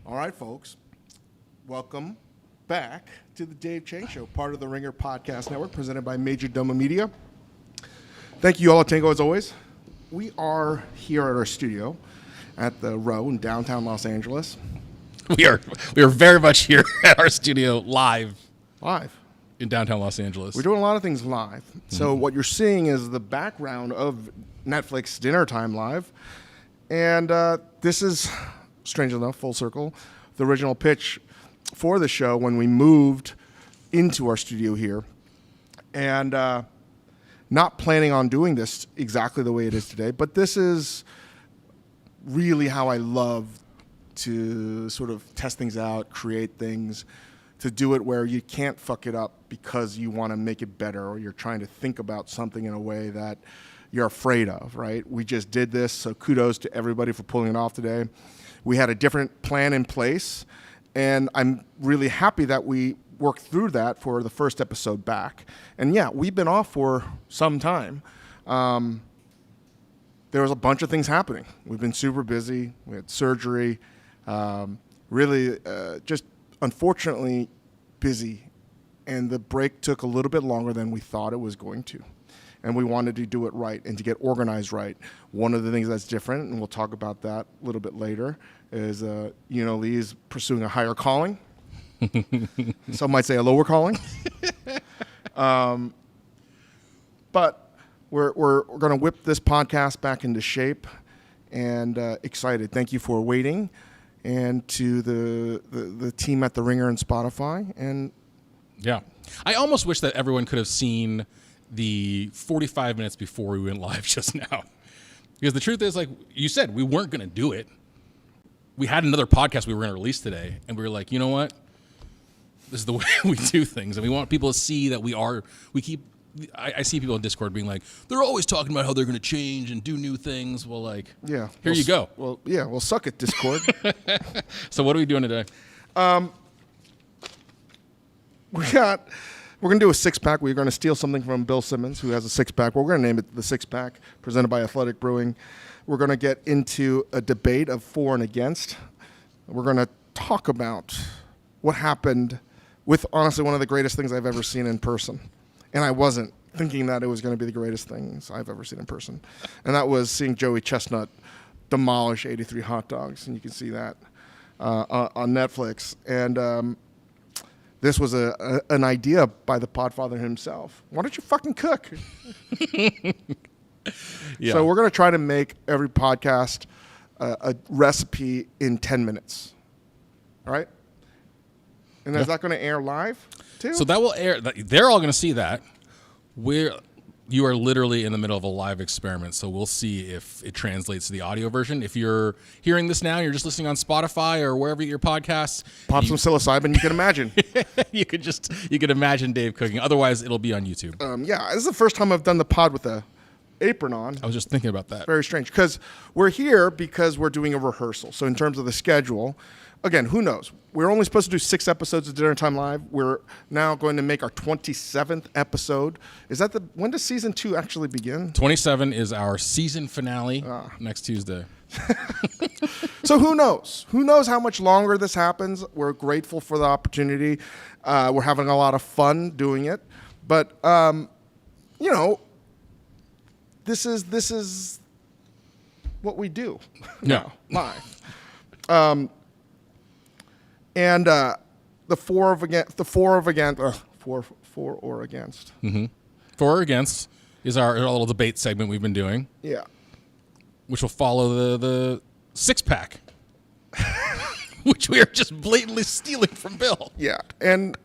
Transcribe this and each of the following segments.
All right, folks. Welcome back to the Dave Chang Show, part of the Ringer Podcast Network, presented by Majordomo Media. Thank you all, Tango, as always. We are here at our studio at the Row in downtown Los Angeles. We are very much here at our studio live in downtown Los Angeles. We're doing a lot of things live. So what you're seeing is the background of Netflix Dinner Time Live. And this is, strange enough, full circle, the original pitch for the show when we moved into our studio here. And not planning on doing this exactly the way it is today, but this is really how I love to sort of test things out, create things, to do it where you can't fuck it up because you want to make it better or you're trying to think about something in a way that you're afraid of, right? We just did this, so kudos to everybody for pulling it off today. We had a different plan in place, and I'm really happy that we worked through that for the first episode back. And yeah, we've been off for some time. There was a bunch of things happening. We've been super busy. We had surgery. Just unfortunately busy. And the break took a little bit longer than we thought it was going to. And we wanted to do it right and to get organized right. One of the things that's different, and we'll talk about that a little bit later, is Lee is pursuing a higher calling. Some might say a lower calling. But we're going to whip this podcast back into shape, and excited. Thank you for waiting, and to the team at The Ringer and Spotify. And yeah, I almost wish that everyone could have seen the 45 minutes before we went live just now, because the truth is, like you said, we weren't going to do it. We had another podcast we were going to release today, and we were like, you know what? This is the way we do things, and we want people to see that I see people in Discord being like, they're always talking about how they're going to change and do new things. Well, like, yeah, here you go. Well, yeah, well, suck it, Discord. So what are we doing today? We're going to do a six-pack. We're going to steal something from Bill Simmons, who has a six-pack. We're going to name it the Six-Pack, presented by Athletic Brewing. We're going to get into a debate of for and against. We're going to talk about what happened with, honestly, one of the greatest things I've ever seen in person. And I wasn't thinking that it was going to be the greatest things I've ever seen in person. And that was seeing Joey Chestnut demolish 83 hot dogs. And you can see that on Netflix. And this was an idea by the Podfather himself. Why don't you fucking cook? Yeah. So we're going to try to make every podcast a recipe in 10 minutes. All right? And is that going to air live, too? So that will air. They're all going to see that. You are literally in the middle of a live experiment, so we'll see if it translates to the audio version. If you're hearing this now and you're just listening on Spotify or wherever you get your podcasts, pop some psilocybin, you can imagine. you could imagine Dave cooking. Otherwise, it'll be on YouTube. Yeah, this is the first time I've done the pod with a apron on. I was just thinking about that. It's very strange, because we're here because we're doing a rehearsal. So in terms of the schedule, again, who knows? We're only supposed to do 6 episodes of Dinner Time Live. We're now going to make our 27th episode. When does season 2 actually begin? 27 is our season finale next Tuesday. So who knows? Who knows how much longer this happens? We're grateful for the opportunity. We're having a lot of fun doing it. But, this is what we do now, live. And the for or against. Mm-hmm. For or against is our little debate segment we've been doing. Yeah. Which will follow the six-pack, which we are just blatantly stealing from Bill. Yeah. And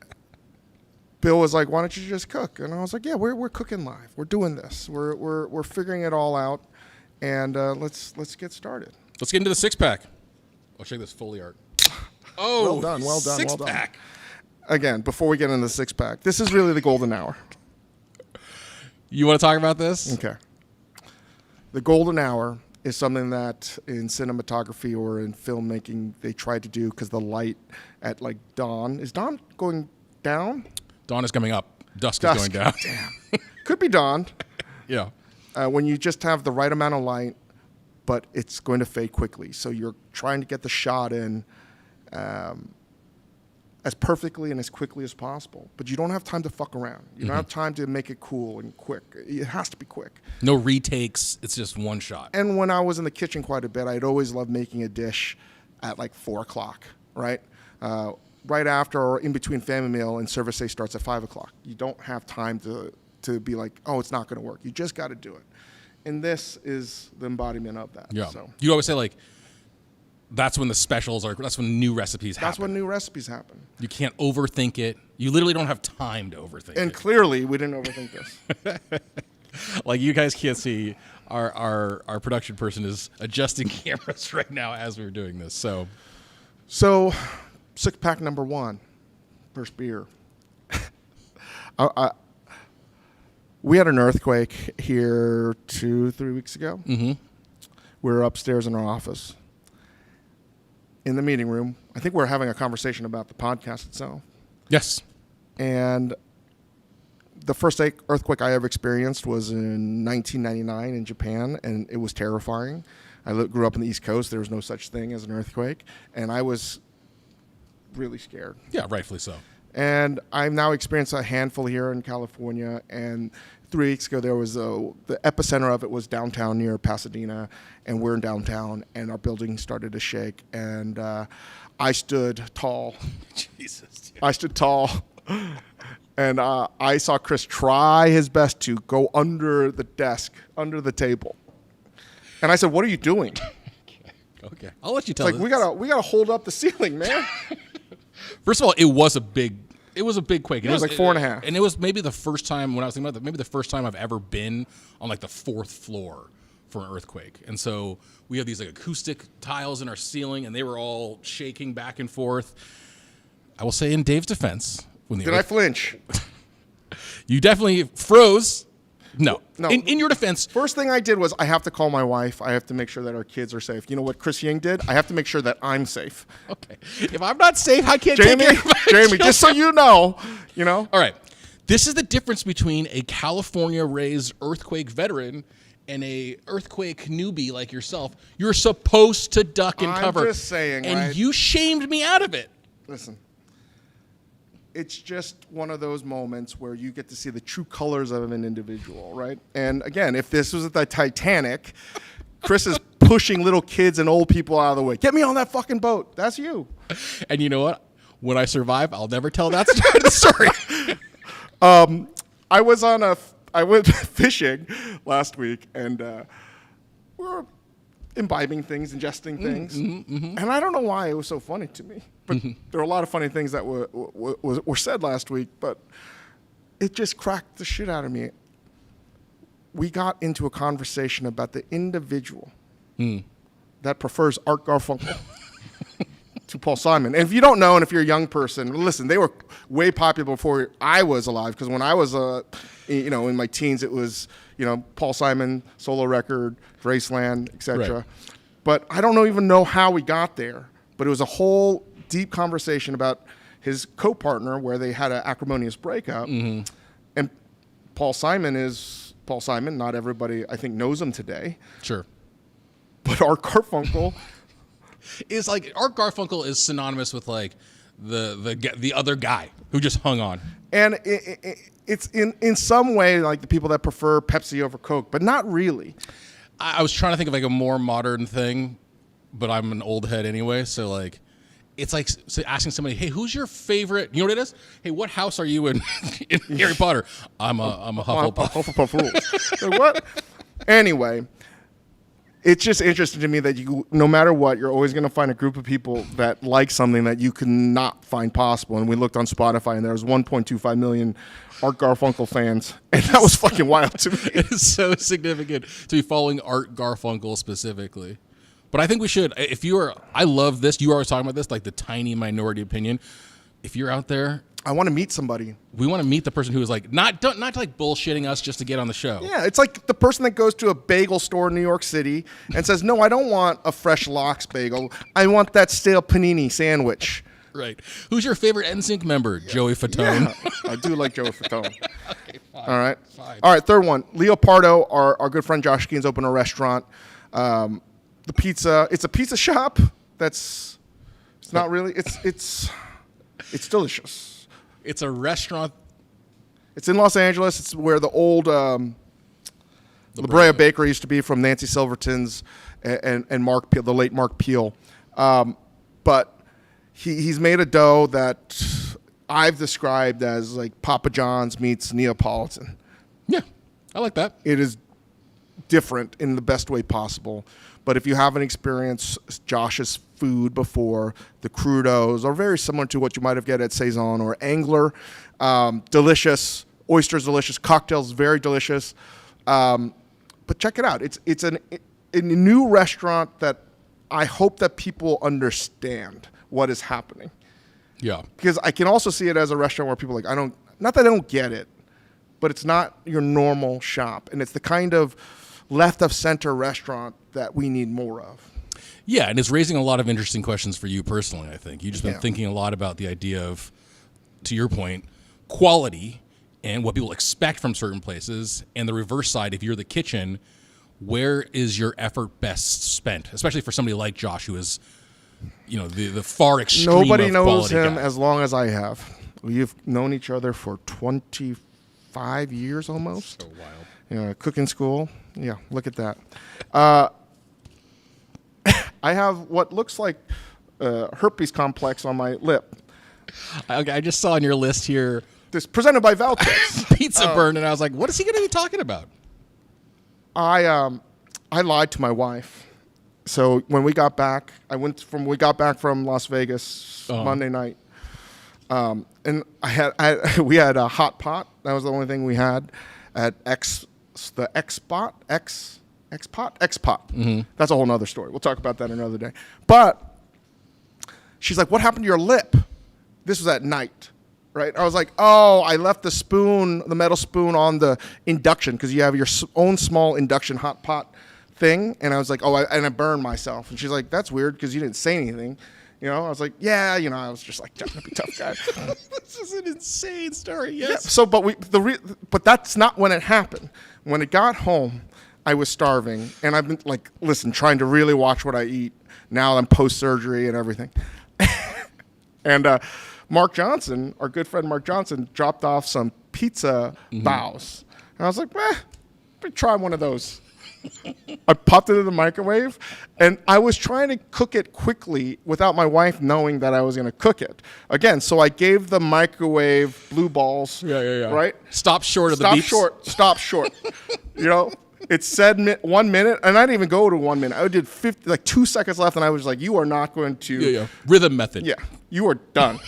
Bill was like, "Why don't you just cook?" And I was like, "Yeah, we're cooking live. We're doing this. We're figuring it all out, and let's get started. Let's get into the six-pack. I'll check this Foley art. Oh, well done. Six-pack. Again, before we get into the six-pack, this is really the golden hour. You want to talk about this? Okay. The golden hour is something that in cinematography or in filmmaking they try to do because the light at like dawn. Is dawn going down? Dawn is coming up. Dusk is going down. Damn. Could be dawn. Yeah. When you just have the right amount of light, but it's going to fade quickly. So you're trying to get the shot in as perfectly and as quickly as possible. But you don't have time to fuck around. You don't have time to make it cool and quick. It has to be quick. No retakes. It's just one shot. And when I was in the kitchen quite a bit, I'd always loved making a dish at like 4 o'clock, right? Right after or in between family meal and service day starts at 5 o'clock. You don't have time to be like, oh, it's not going to work. You just got to do it. And this is the embodiment of that. Yeah. So. You always say, like, that's when the specials are, that's when new recipes happen. That's when new recipes happen. You can't overthink it. You literally don't have time to overthink it. And clearly, we didn't overthink this. Like, you guys can't see, our production person is adjusting cameras right now as we're doing this. So 6-pack number 1, first beer. We had an earthquake here 2-3 weeks ago. Mm-hmm. We were upstairs in our office. In the meeting room, I think we're having a conversation about the podcast itself. Yes. And the first earthquake I ever experienced was in 1999 in Japan, and it was terrifying. I grew up on the East Coast. There was no such thing as an earthquake, and I was really scared. Yeah, rightfully so. And I've now experienced a handful here in California, and 3 weeks ago there was the epicenter of it was downtown near Pasadena, and we're in downtown, and our building started to shake, and I stood tall. Jesus. Dude. I stood tall, and I saw Chris try his best to go under the desk, under the table, and I said, "What are you doing?" Okay, I'll let you tell. It's like we gotta hold up the ceiling, man. First of all, it was a big quake. It was like 4.5. And it was maybe the first time, when I was thinking about that, maybe the first time I've ever been on like the 4th floor for an earthquake. And so we have these like acoustic tiles in our ceiling, and they were all shaking back and forth. I will say, in Dave's defense, Did I flinch? You definitely froze. No. No. In your defense. First thing I did was I have to call my wife. I have to make sure that our kids are safe. You know what Chris Ying did? I have to make sure that I'm safe. Okay. If I'm not safe, I can't Jamie, take care of my Jamie, just so you know. All right. This is the difference between a California-raised earthquake veteran and a earthquake newbie like yourself. You're supposed to duck and cover. I'm just saying, and right? you shamed me out of it. Listen. It's just one of those moments where you get to see the true colors of an individual, right? And again, if this was the Titanic, Chris is pushing little kids and old people out of the way. Get me on that fucking boat. That's you. And you know what? When I survive, I'll never tell that side of the story. I went fishing last week, and we were imbibing things, ingesting things. And I don't know why it was so funny to me. But there were a lot of funny things that were said last week, but it just cracked the shit out of me. We got into a conversation about the individual that prefers Art Garfunkel to Paul Simon. And if you don't know, and if you're a young person, listen, they were way popular before I was alive, because when I was in my teens, it was Paul Simon, solo record, Graceland, etc. Right. But I don't even know how we got there. But it was a whole deep conversation about his co-partner where they had an acrimonious breakup. And Paul Simon is Paul Simon. Not everybody, I think, knows him today. Sure. But Art Garfunkel is like, Art Garfunkel is synonymous with like the other guy who just hung on. And it's in some way like the people that prefer Pepsi over Coke, but not really. I was trying to think of like a more modern thing, but I'm an old head anyway, so like, it's like asking somebody, "Hey, who's your favorite?" You know what it is? "Hey, what house are you in Harry Potter?" I'm a Hufflepuff. Hufflepuff rules. Like, what? Anyway, it's just interesting to me that you, no matter what, you're always going to find a group of people that like something that you cannot find possible. And we looked on Spotify, and there was 1.25 million Art Garfunkel fans, and that was fucking wild to me. It's so significant to be following Art Garfunkel specifically. But I think we should. I love this. You were always talking about this, like the tiny minority opinion. If you're out there, I want to meet somebody. We want to meet the person who is like not like bullshitting us just to get on the show. Yeah, it's like the person that goes to a bagel store in New York City and says, "No, I don't want a fresh lox bagel. I want that stale panini sandwich." Right. Who's your favorite NSYNC member? Yeah. Joey Fatone. Yeah, I do like Joey Fatone. Okay, fine. All right. Fine. All right, third one. Leopardo, our good friend Josh Keen's opened a restaurant. The pizza, it's a pizza shop that's, it's not really. It's delicious. It's a restaurant. It's in Los Angeles. It's where the old La Brea Bakery used to be from Nancy Silverton's and Mark Peel, the late Mark Peel. But he's made a dough that I've described as like Papa John's meets Neapolitan. Yeah, I like that. It is different in the best way possible. But if you haven't experienced Josh's food before, the crudos are very similar to what you might have get at Saison or Angler. Delicious. Oysters delicious. Cocktails very delicious. But check it out. It's a new restaurant that I hope that people understand what is happening. Yeah. Because I can also see it as a restaurant where people are like, not that I don't get it, but it's not your normal shop. And it's the kind of left of center restaurant that we need more of. Yeah, and it's raising a lot of interesting questions for you personally, I think. You've just been thinking a lot about the idea of, to your point, quality and what people expect from certain places, and the reverse side, if you're the kitchen, where is your effort best spent? Especially for somebody like Josh, who is, the far extreme Nobody of knows quality him guy. as long as I have. We've known each other for 25 years almost. So wild. Cooking school. Yeah, look at that. I have what looks like herpes complex on my lip. I just saw on your list here This presented by Valtex. pizza burn, and I was like, what is he going to be talking about? I lied to my wife. So when we got back, we got back from Las Vegas Monday night, and we had a hot pot. That was the only thing we had at X Pot. Mm-hmm. That's a whole nother story. We'll talk about that another day. But she's like, "What happened to your lip?" This was at night, right? I was like, "Oh, I left the metal spoon on the induction because you have your own small induction hot pot thing." And I was like, "Oh," and I burned myself. And she's like, "That's weird because you didn't say anything." I was like, "Yeah," I was just like trying to be a tough guy. This is an insane story. Yes. Yeah, so, but that's not when it happened. When it got home, I was starving, and I've been trying to really watch what I eat. Now I'm post surgery and everything. And Mark Johnson, our good friend Mark Johnson, dropped off some pizza bows, and I was like, let me try one of those. I popped it in the microwave, and I was trying to cook it quickly without my wife knowing that I was going to cook it. Again, so I gave the microwave blue balls. Yeah. Right? Stop short of the beeps. Stop short. It said 1 minute, and I didn't even go to 1 minute. I did 2 seconds left, and I was like, "You are not going to." Yeah. Rhythm method. Yeah, you are done.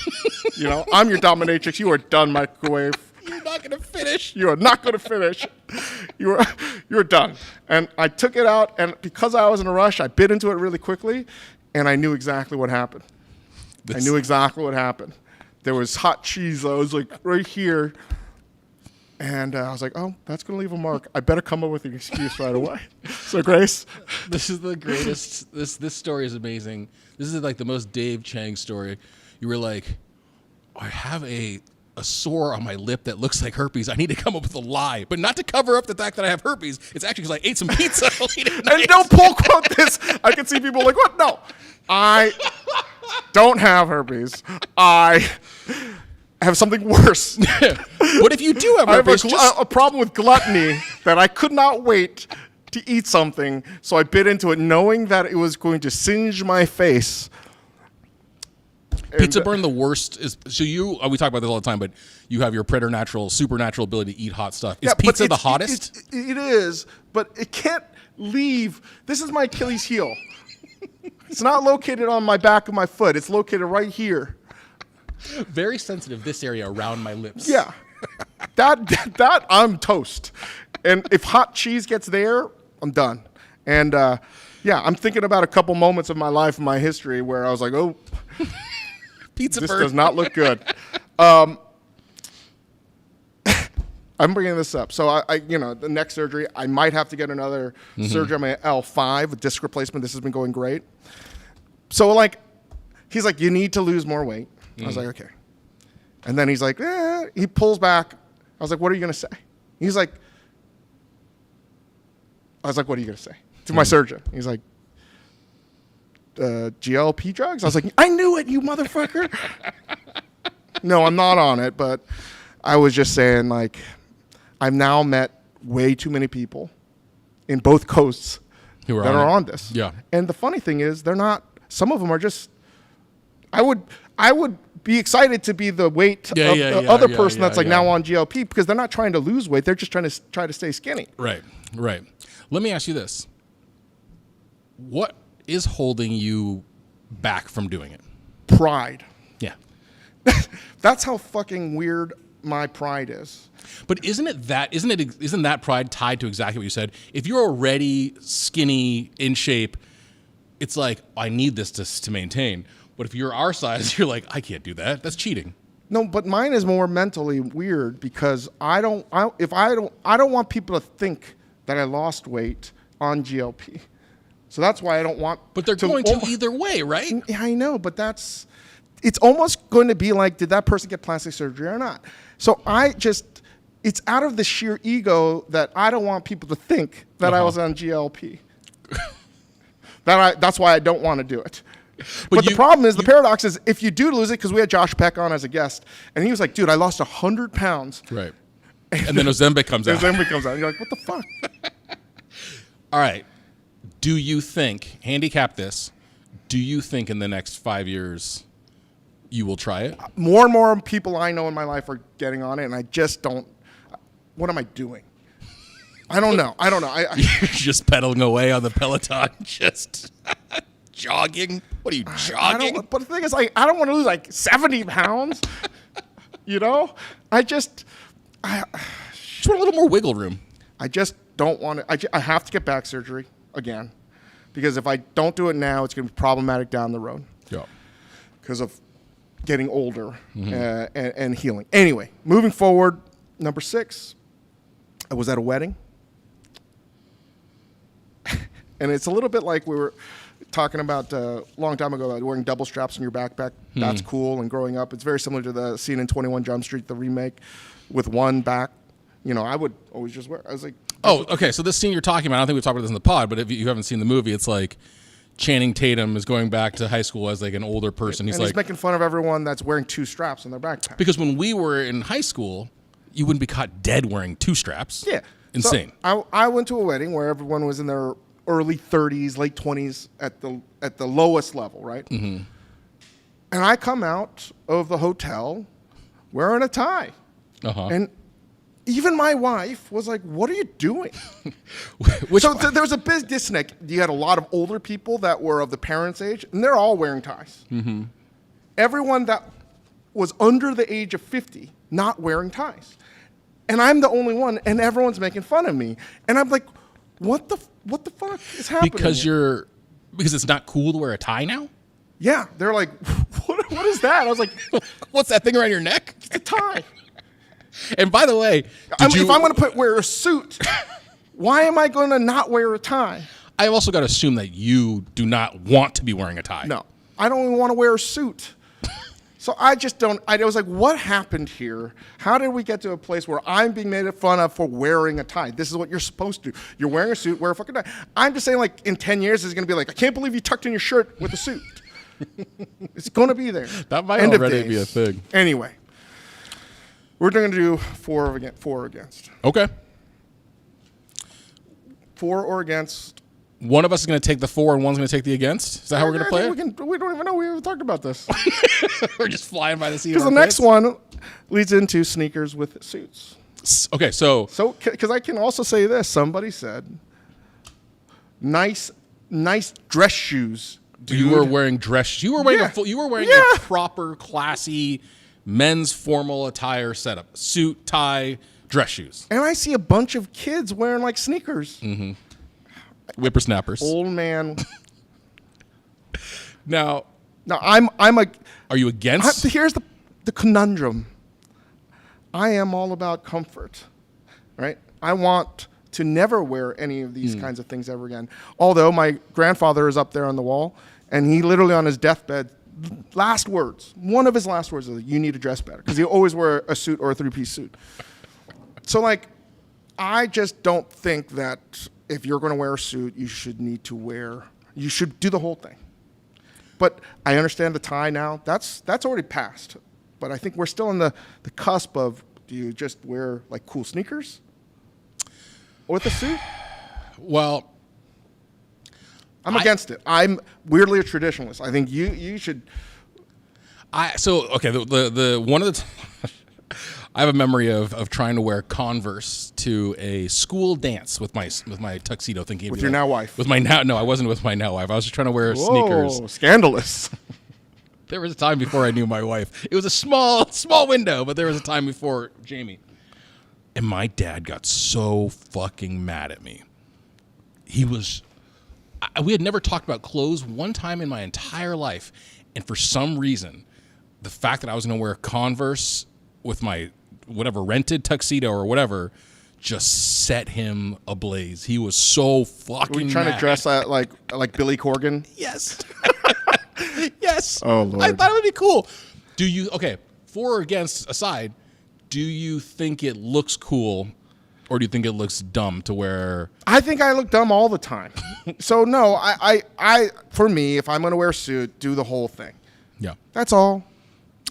I'm your dominatrix. You are done, microwave. You're not going to finish. You are not going to finish. You're done. And I took it out, and because I was in a rush, I bit into it really quickly, and I knew exactly what happened. There was hot cheese. I was like right here, and I was like, "Oh, that's going to leave a mark. I better come up with an excuse right away." So, Grace, this is the greatest. This story is amazing. This is like the most Dave Chang story. You were like, "I have a sore on my lip that looks like herpes. I need to come up with a lie, but not to cover up the fact that I have herpes. It's actually because I ate some pizza late at night." And don't pull quote this. I can see people like, "What? No, I don't have herpes. I have something worse." What if you do have I have herpes? a problem with gluttony that I could not wait to eat something, so I bit into it knowing that it was going to singe my face. Pizza burn, the worst is, so we talk about this all the time, but you have your preternatural, supernatural ability to eat hot stuff. Is pizza the hottest? It is, but it can't leave. This is my Achilles heel. It's not located on my back of my foot. It's located right here. Very sensitive, this area around my lips. Yeah. That I'm toast. And if hot cheese gets there, I'm done. And I'm thinking about a couple moments of my life, my history, where I was like, "Oh, Pizza this burn. does not look good." I'm bringing this up. So the neck surgery, I might have to get another surgery on my L5, a disc replacement. This has been going great. So he's like, "You need to lose more weight." I was like, "Okay." And then he's like, he pulls back. I was like, "What are you going to say?" He's like, "What are you going to say?" To my surgeon. He's like, GLP drugs? I was like, I knew it, you motherfucker. No, I'm not on it, but I was just saying, like, I've now met way too many people in both coasts that are on this. Yeah. And the funny thing is, they're not. Some of them are just. I would be excited to be the weight of the other person that's like now on GLP, because they're not trying to lose weight. They're just trying to stay skinny. Right. Let me ask you this. What is holding you back from doing it? Pride. Yeah. That's how fucking weird my pride is. But isn't that pride tied to exactly what you said? If you're already skinny, in shape, it's like, I need this to maintain. But if you're our size, you're like, I can't do that. That's cheating. No, but mine is more mentally weird, because I don't want people to think that I lost weight on GLP. So that's why I don't want. But they're going to either way, right? Yeah, I know, but it's almost going to be like, did that person get plastic surgery or not? So it's out of the sheer ego that I don't want people to think that I was on GLP. That's why I don't want to do it. But the problem is, the paradox is, if you do lose it, because we had Josh Peck on as a guest, and he was like, dude, I lost 100 pounds. Right. And then Ozempic comes out. Ozempic comes out. And you're like, what the fuck? All right. Do you think, handicap this, do you think in the next 5 years you will try it? More and more people I know in my life are getting on it, and I just don't. What am I doing? I don't know. You're just pedaling away on the Peloton, just jogging. What are you, jogging? But the thing is, like, I don't want to lose like 70 pounds. You know? I just want a little more wiggle room. I just don't want to. I have to get back surgery again, because if I don't do it now, it's going to be problematic down the road. Yeah. Because of getting older and healing. Anyway, moving forward, number 6, I was at a wedding. And it's a little bit like we were talking about a long time ago about wearing double straps in your backpack. That's cool. And growing up, it's very similar to the scene in 21 Jump Street, the remake, with one back. You know, I would always just wear. I was like, oh, okay. So this scene you're talking about, I don't think we've talked about this in the pod, but if you haven't seen the movie, it's like Channing Tatum is going back to high school as like an older person. He's making fun of everyone that's wearing 2 straps in their backpack. Because when we were in high school, you wouldn't be caught dead wearing 2 straps. Yeah. Insane. So I went to a wedding where everyone was in their early 30s, late 20s at the lowest level, right? Mm-hmm. And I come out of the hotel wearing a tie. Uh-huh. And even my wife was like, what are you doing? So there was a big disconnect. You had a lot of older people that were of the parents' age, and they're all wearing ties. Mm-hmm. Everyone that was under the age of 50 not wearing ties. And I'm the only one, and everyone's making fun of me. And I'm like, what the fuck is happening? Because it's not cool to wear a tie now? Yeah. They're like, what is that? I was like, what's that thing around your neck? It's a tie. And by the way, if I'm going to wear a suit, why am I going to not wear a tie? I've also got to assume that you do not want to be wearing a tie. No, I don't even want to wear a suit. So I just don't. I was like, what happened here? How did we get to a place where I'm being made fun of for wearing a tie? This is what you're supposed to do. You're wearing a suit, wear a fucking tie. I'm just saying, like, in 10 years, it's going to be like, I can't believe you tucked in your shirt with a suit. It's going to be there. That might already be a thing. Anyway, we're going to do for or against. Okay. For or against. One of us is going to take the for and one's going to take the against? Is that how we're going to play it? We don't even know we ever talked about this. We're just flying by the seat. Because the next one leads into sneakers with suits. Okay, so because I can also say this. Somebody said, nice dress shoes. Dude. You were wearing dress. You were wearing a proper, classy men's formal attire setup: suit, tie, dress shoes. And I see a bunch of kids wearing like sneakers. Mm-hmm. Whippersnappers. Old man. Now I'm a. Are you against? Here's the conundrum. I am all about comfort, right? I want to never wear any of these kinds of things ever again. Although my grandfather is up there on the wall, and he literally on his deathbed, one of his last words is, you need to dress better, because he always wear a suit or a 3-piece suit. So like, I just don't think that if you're going to wear a suit, you should do the whole thing. But I understand the tie now. That's already passed. But I think we're still in the cusp of, do you just wear like cool sneakers with a suit? Well, I'm against it. I'm weirdly a traditionalist. I think you should. The one of the I have a memory of trying to wear Converse to a school dance with my tuxedo, thinking With your now wife. With my now no, I wasn't with my now wife. I was just trying to wear sneakers. Scandalous. There was a time before I knew my wife. It was a small window, but there was a time before Jamie. And my dad got so fucking mad at me. We had never talked about clothes one time in my entire life, and for some reason, the fact that I was going to wear Converse with my whatever rented tuxedo or whatever just set him ablaze. He was so fucking Were you trying to dress like Billy Corgan? Yes. Yes. Oh, Lord. I thought it would be cool. For or against aside, do you think it looks cool or do you think it looks dumb to wear? I think I look dumb all the time. So no, I for me, if I'm going to wear a suit, do the whole thing. Yeah. That's all.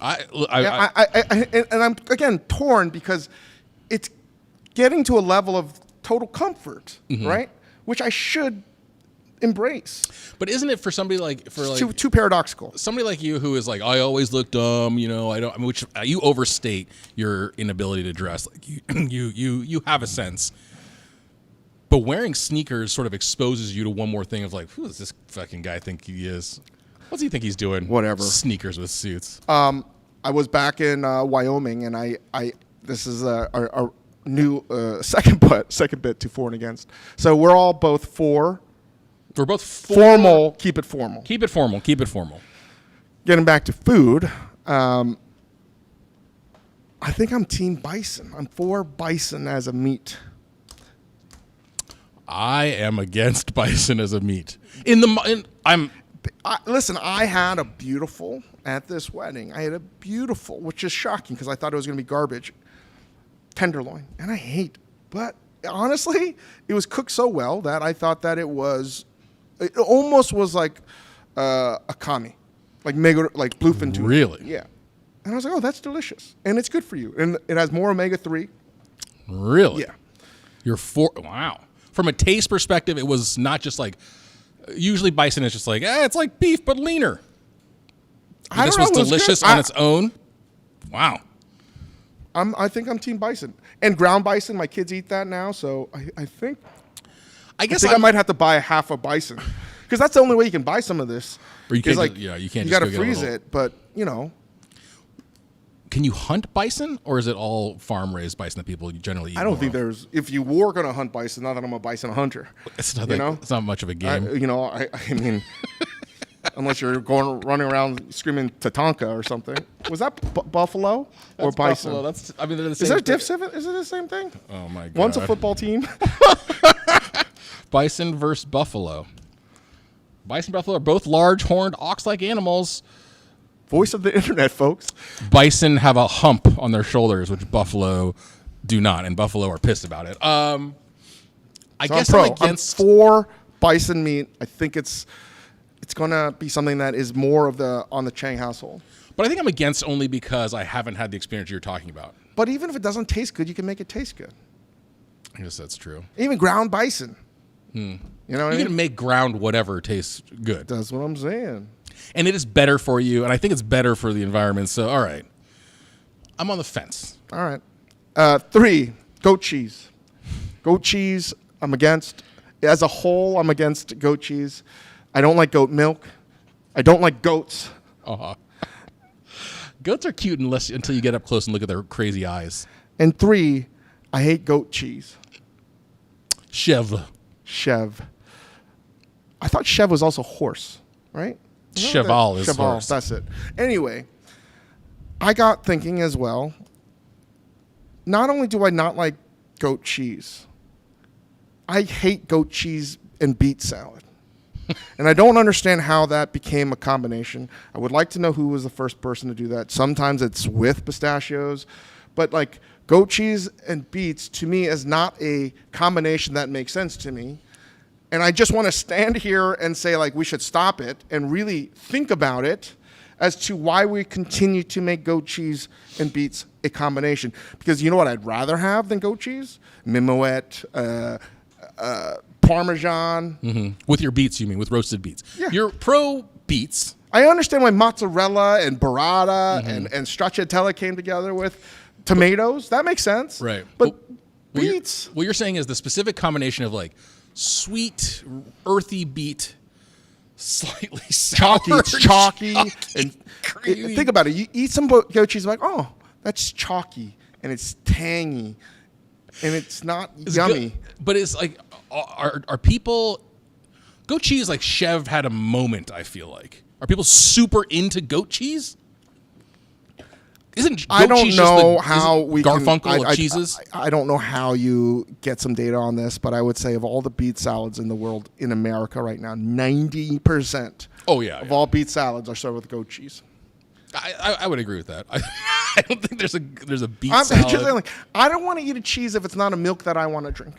And I'm again torn because it's getting to a level of total comfort, right? Which I should embrace. But isn't it for somebody like too paradoxical? Somebody like you who is like, I always look dumb, which you overstate your inability to dress. Like you have a sense. But wearing sneakers sort of exposes you to one more thing of like, who does this fucking guy think he is? What's he think he's doing? Whatever. Sneakers with suits. I was back in Wyoming, and I this is our new second bit to for and against. So we're all both for. We're both formal. Keep it formal. Keep it formal. Keep it formal. Getting back to food, I think I'm team bison. I'm for bison as a meat. I am against bison as a meat. Listen, I had a beautiful at this wedding. I had a beautiful, which is shocking because I thought it was going to be garbage, tenderloin, and I hate. But honestly, it was cooked so well that I thought that it almost was like a kami, like bluefin tuna. Really? Yeah. And I was like, oh, that's delicious, and it's good for you, and it has more omega-3. Really? Yeah. Wow. From a taste perspective, it was not just like. Usually bison is just like, it's like beef, but leaner. This was delicious on its own. Wow. I think I'm team bison. And ground bison, my kids eat that now, so I think I might have to buy half a bison. Because that's the only way you can buy some of this. Or you can't you got to freeze it, but, Can you hunt bison, or is it all farm-raised bison that people generally eat? I don't think there's. If you were going to hunt bison, not that I'm a bison hunter. It's not much of a game. I mean, unless you're running around screaming Tatanka or something. Was that buffalo or bison? Buffalo. They're the same. Is there a difference? Is it the same thing? Oh my god! One's a football team. Bison versus buffalo. Bison and buffalo are both large, horned, ox-like animals. Voice of the internet, folks. Bison have a hump on their shoulders, which buffalo do not, and buffalo are pissed about it. I guess I'm against. I'm for bison meat. I think it's gonna be something that is more of on the Chang household. But I think I'm against only because I haven't had the experience you're talking about. But even if it doesn't taste good, you can make it taste good. I guess that's true. Even ground bison. You know what I mean? Can make ground whatever tastes good. That's what I'm saying. And it is better for you, and I think it's better for the environment. So, all right. I'm on the fence. All right. 3, goat cheese. Goat cheese, I'm against. As a whole, I'm against goat cheese. I don't like goat milk. I don't like goats. Goats are cute until you get up close and look at their crazy eyes. And 3, I hate goat cheese. Chev. I thought chev was also horse, right? Cheval is horse. That's it. Anyway, I got thinking as well. Not only do I not like goat cheese, I hate goat cheese and beet salad. And I don't understand how that became a combination. I would like to know who was the first person to do that. Sometimes it's with pistachios, but like goat cheese and beets to me is not a combination that makes sense to me. And I just want to stand here and say, like, we should stop it and really think about it as to why we continue to make goat cheese and beets a combination. Because you know what I'd rather have than goat cheese? Mimouette, Parmesan. Mm-hmm. With your beets, you mean, with roasted beets. Yeah. You're pro beets. I understand why mozzarella and burrata and stracciatella came together with tomatoes. That makes sense. Right. But What you're- beets... What you're saying is the specific combination of like sweet, earthy beet, slightly sour, Chalky. It's chalky. And creamy. think about it. You eat some goat cheese, like, oh, that's chalky. And it's tangy. And it's not yummy. Good, but it's like, are people... Goat cheese, like Chev had a moment, I feel like. Are people super into goat cheese? Isn't goat I don't cheese know just how we Garfunkel can, of cheeses? I don't know how you get some data on this, but I would say of all the beet salads in the world, in America right now, 90% of all beet salads are served with goat cheese. I would agree with that. I don't think there's a beet I'm salad. just saying, like, I don't want to eat a cheese if it's not a milk that I want to drink.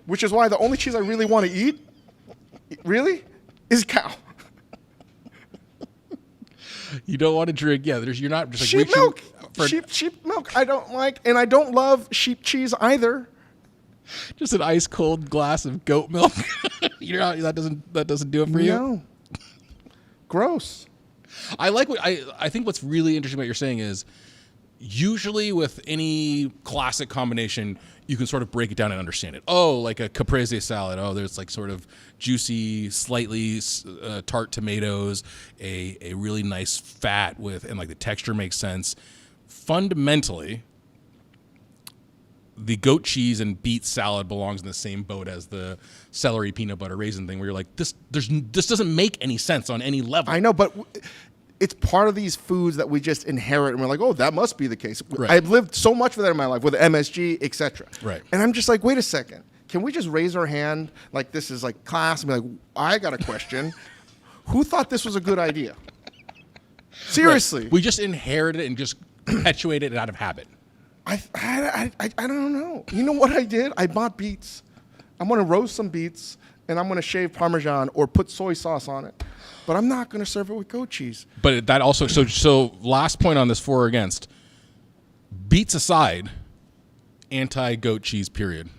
Which is why the only cheese I really want to eat, really, is cow. You don't want to drink. Yeah, you're not just like Sheep reaching milk. for Sheep milk. I don't like, and I don't love sheep cheese either. just an ice cold glass of goat milk. That doesn't do it for you. No. Gross. I like what I think what's really interesting about what you're saying is usually with any classic combination, you can sort of break it down and understand it. Oh, like a caprese salad. Oh, there's like sort of juicy, slightly tart tomatoes, a really nice fat and like the texture makes sense. Fundamentally, the goat cheese and beet salad belongs in the same boat as the celery peanut butter raisin thing, where you're like, this doesn't make any sense on any level. I know, but it's part of these foods that we just inherit, and we're like, oh, that must be the case. Right. I've lived so much of that in my life with MSG, etc. Right. And I'm just like, wait a second. Can we just raise our hand like this is like class and be like, I got a question. Who thought this was a good idea? Seriously. Right. We just inherited it and just perpetuated it out of habit. I don't know. You know what I did? I bought beets. I'm going to roast some beets, and I'm going to shave Parmesan or put soy sauce on it. But I'm not going to serve it with goat cheese. But that also, so last point on this for or against, beets aside, anti-goat cheese, period.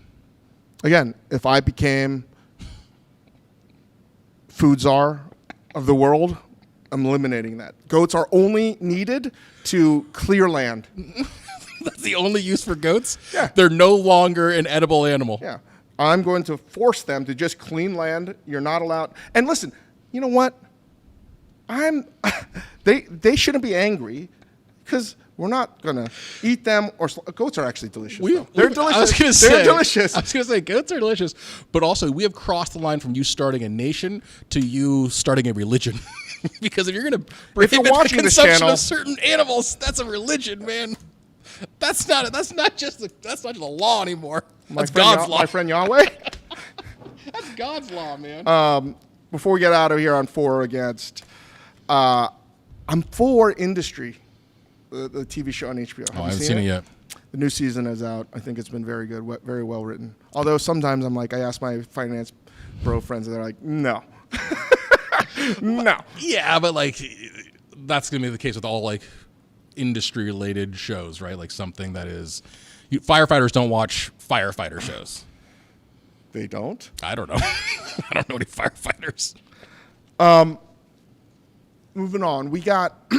Again, if I became food czar of the world, I'm eliminating that. Goats are only needed to clear land. That's the only use for goats? Yeah. They're no longer an edible animal. Yeah. I'm going to force them to just clean land. You're not allowed. And listen, you know what? They shouldn't be angry because we're not going to eat them. Goats are actually delicious. They're delicious. They're delicious. I was going to say, goats are delicious. But also, we have crossed the line from you starting a nation to you starting a religion. Because if you're going to prohibit the consumption of certain animals, that's a religion, man. That's not just a law anymore. That's God's law. My friend Yahweh. That's God's law, man. Before we get out of here on for or against, I'm for Industry, the TV show on HBO. I haven't seen it yet. The new season is out. I think it's been very good, very well written. Although sometimes I'm like, I ask my finance bro friends, and they're like, no. No. Yeah, but like that's going to be the case with all like industry related shows, right? Like something that is firefighters don't watch firefighter shows. They don't? I don't know. I don't know any firefighters. Moving on, we got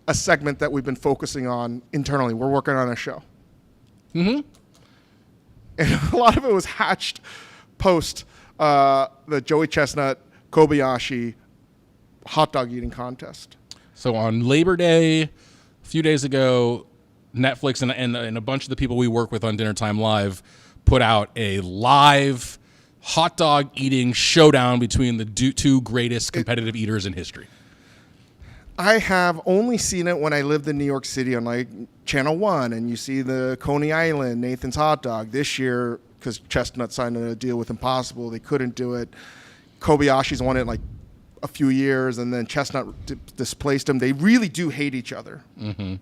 a segment that we've been focusing on internally. We're working on a show. Mm-hmm. And a lot of it was hatched post the Joey Chestnut Kobayashi hot dog eating contest. So on Labor Day, a few days ago, Netflix and a bunch of the people we work with on Dinner Time Live put out a live hot dog eating showdown between the two greatest competitive eaters in history. I have only seen it when I lived in New York City on like Channel 1, and you see the Coney Island, Nathan's Hot Dog. This year, because Chestnut signed a deal with Impossible, they couldn't do it. Kobayashi's won it like a few years, and then Chestnut displaced him. They really do hate each other. Mm-hmm.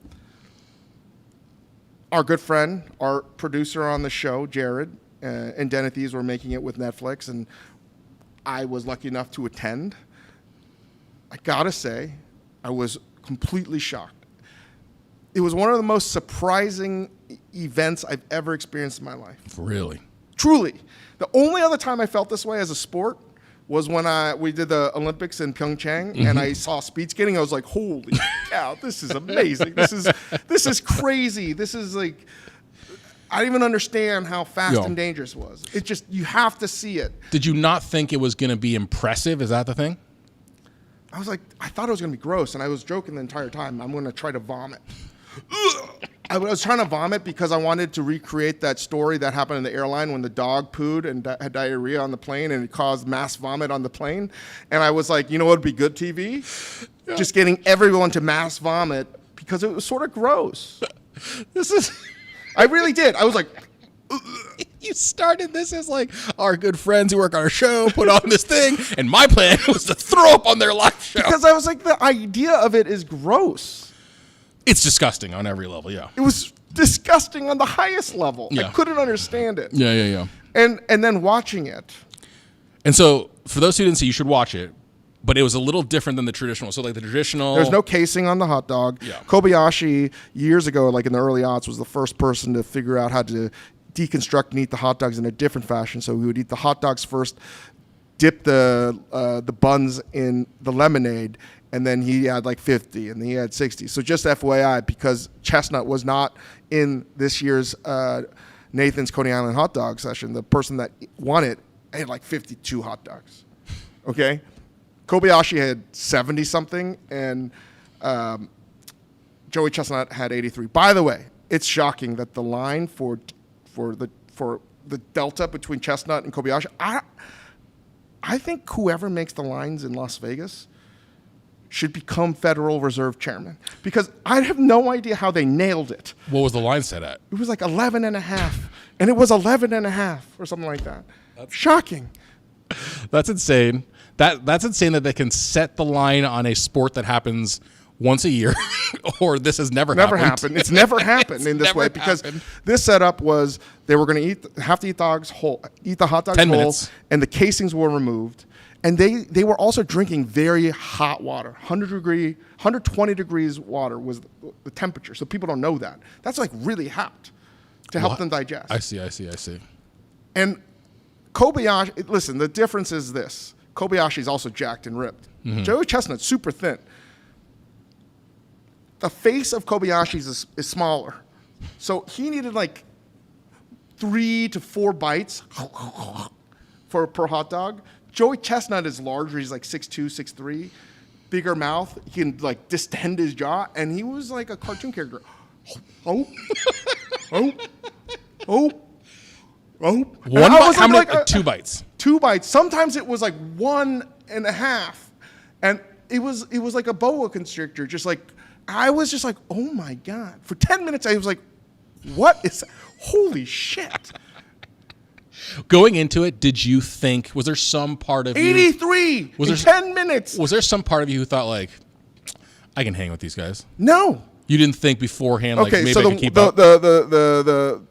Our good friend, our producer on the show, Jared, and Denethys were making it with Netflix, and I was lucky enough to attend. I gotta say, I was completely shocked. It was one of the most surprising events I've ever experienced in my life. Really? Truly. The only other time I felt this way as a sport was when we did the Olympics in Pyeongchang, and I saw speed skating. I was like, holy cow, this is amazing. This is crazy. This is like, I didn't even understand how fast and dangerous it was. It just, you have to see it. Did you not think it was going to be impressive? Is that the thing? I was like, I thought it was going to be gross, and I was joking the entire time. I'm going to try to vomit. I was trying to vomit because I wanted to recreate that story that happened in the airline when the dog pooed and had diarrhea on the plane, and it caused mass vomit on the plane. And I was like, you know what would be good TV? Yeah. Just getting everyone to mass vomit because it was sort of gross. I really did. I was like, you started this as like our good friends who work on our show put on this thing, and my plan was to throw up on their live show. Because I was like, the idea of it is gross. It's disgusting on every level, yeah. It was disgusting on the highest level. Yeah. I couldn't understand it. Yeah. And then watching it. And so, for those who didn't see, you should watch it. But it was a little different than the traditional. So, like the traditional... There's no casing on the hot dog. Yeah. Kobayashi, years ago, like in the early aughts, was the first person to figure out how to deconstruct and eat the hot dogs in a different fashion. So we would eat the hot dogs first, dip the buns in the lemonade, and then he had like 50, and then he had 60. So just FYI, because Chestnut was not in this year's Nathan's Coney Island hot dog session, the person that won it had like 52 hot dogs. Okay? Kobayashi had 70-something, and Joey Chestnut had 83. By the way, it's shocking that the line for the delta between Chestnut and Kobayashi, I think whoever makes the lines in Las Vegas should become Federal Reserve Chairman, because I have no idea how they nailed it. What was the line set at? It was like 11 and a half, and it was 11 and a half or something like that. That's shocking. That's insane. That's insane that they can set the line on a sport that happens once a year, or this has never happened. It's never happened in this way, because this setup was they were going to have to eat the hot dogs 10 whole, minutes. and the casings were removed. And they were also drinking very hot water. 120 degrees water was the temperature. So people don't know that. That's like really hot to help them digest. I see. And Kobayashi, listen, the difference is this. Kobayashi is also jacked and ripped. Joey Chestnut's super thin. The face of Kobayashi is smaller. So he needed like 3 to 4 bites per hot dog. Joey Chestnut is larger. He's like 6'2", 6'3", bigger mouth. He can like distend his jaw, and he was like a cartoon character. Oh. How many? Like 2 bites. 2 bites. Sometimes it was like 1.5, and it was like a boa constrictor. Just like I was just like, oh my god! For 10 minutes, I was like, what is that? Holy shit! Going into it, did you think, was there some part of 83 in 10 minutes? Was there some part of you who thought, like, I can hang with these guys? No. You didn't think beforehand, like, maybe so I can keep up? The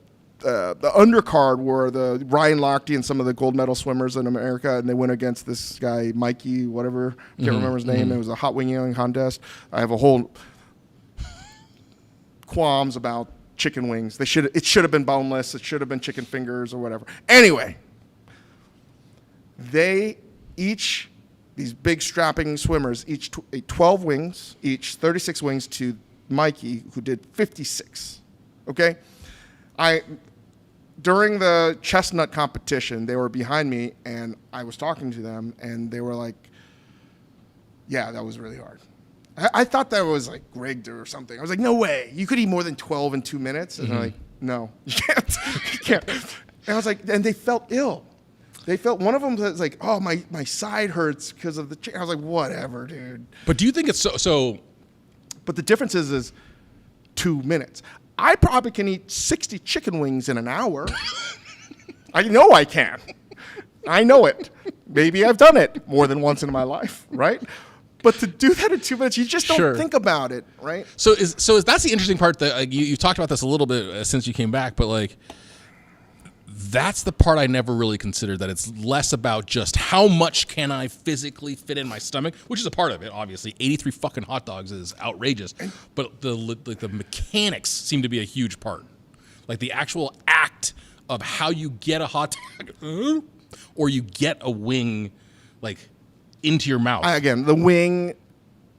undercard were the Ryan Lochte and some of the gold medal swimmers in America, and they went against this guy, Mikey, whatever. Can't remember his name. It was a hot wing yelling contest. I have a whole qualms about chicken wings. It should have been boneless. It should have been chicken fingers or whatever. Anyway, these big strapping swimmers, each ate 12 wings, each 36 wings to Mikey, who did 56. Okay? During the Chestnut competition, they were behind me, and I was talking to them, and they were like, yeah, that was really hard. I thought that was like rigged or something. I was like, no way. You could eat more than 12 in 2 minutes? And they're like, no, you can't. You can't. And I was like, and they felt ill. One of them was like, oh, my side hurts because of the chicken. I was like, whatever, dude. But do you think it's so? But the difference is 2 minutes. I probably can eat 60 chicken wings in an hour. I know I can. I know it. Maybe I've done it more than once in my life, right? But to do that in 2 minutes, you just don't think about it, right? So that's the interesting part that you talked about this a little bit since you came back, but like that's the part I never really considered, that it's less about just how much can I physically fit in my stomach, which is a part of it, obviously. 83 fucking hot dogs is outrageous. But the mechanics seem to be a huge part. Like the actual act of how you get a hot dog or you get a wing like into your mouth. Again, the wing,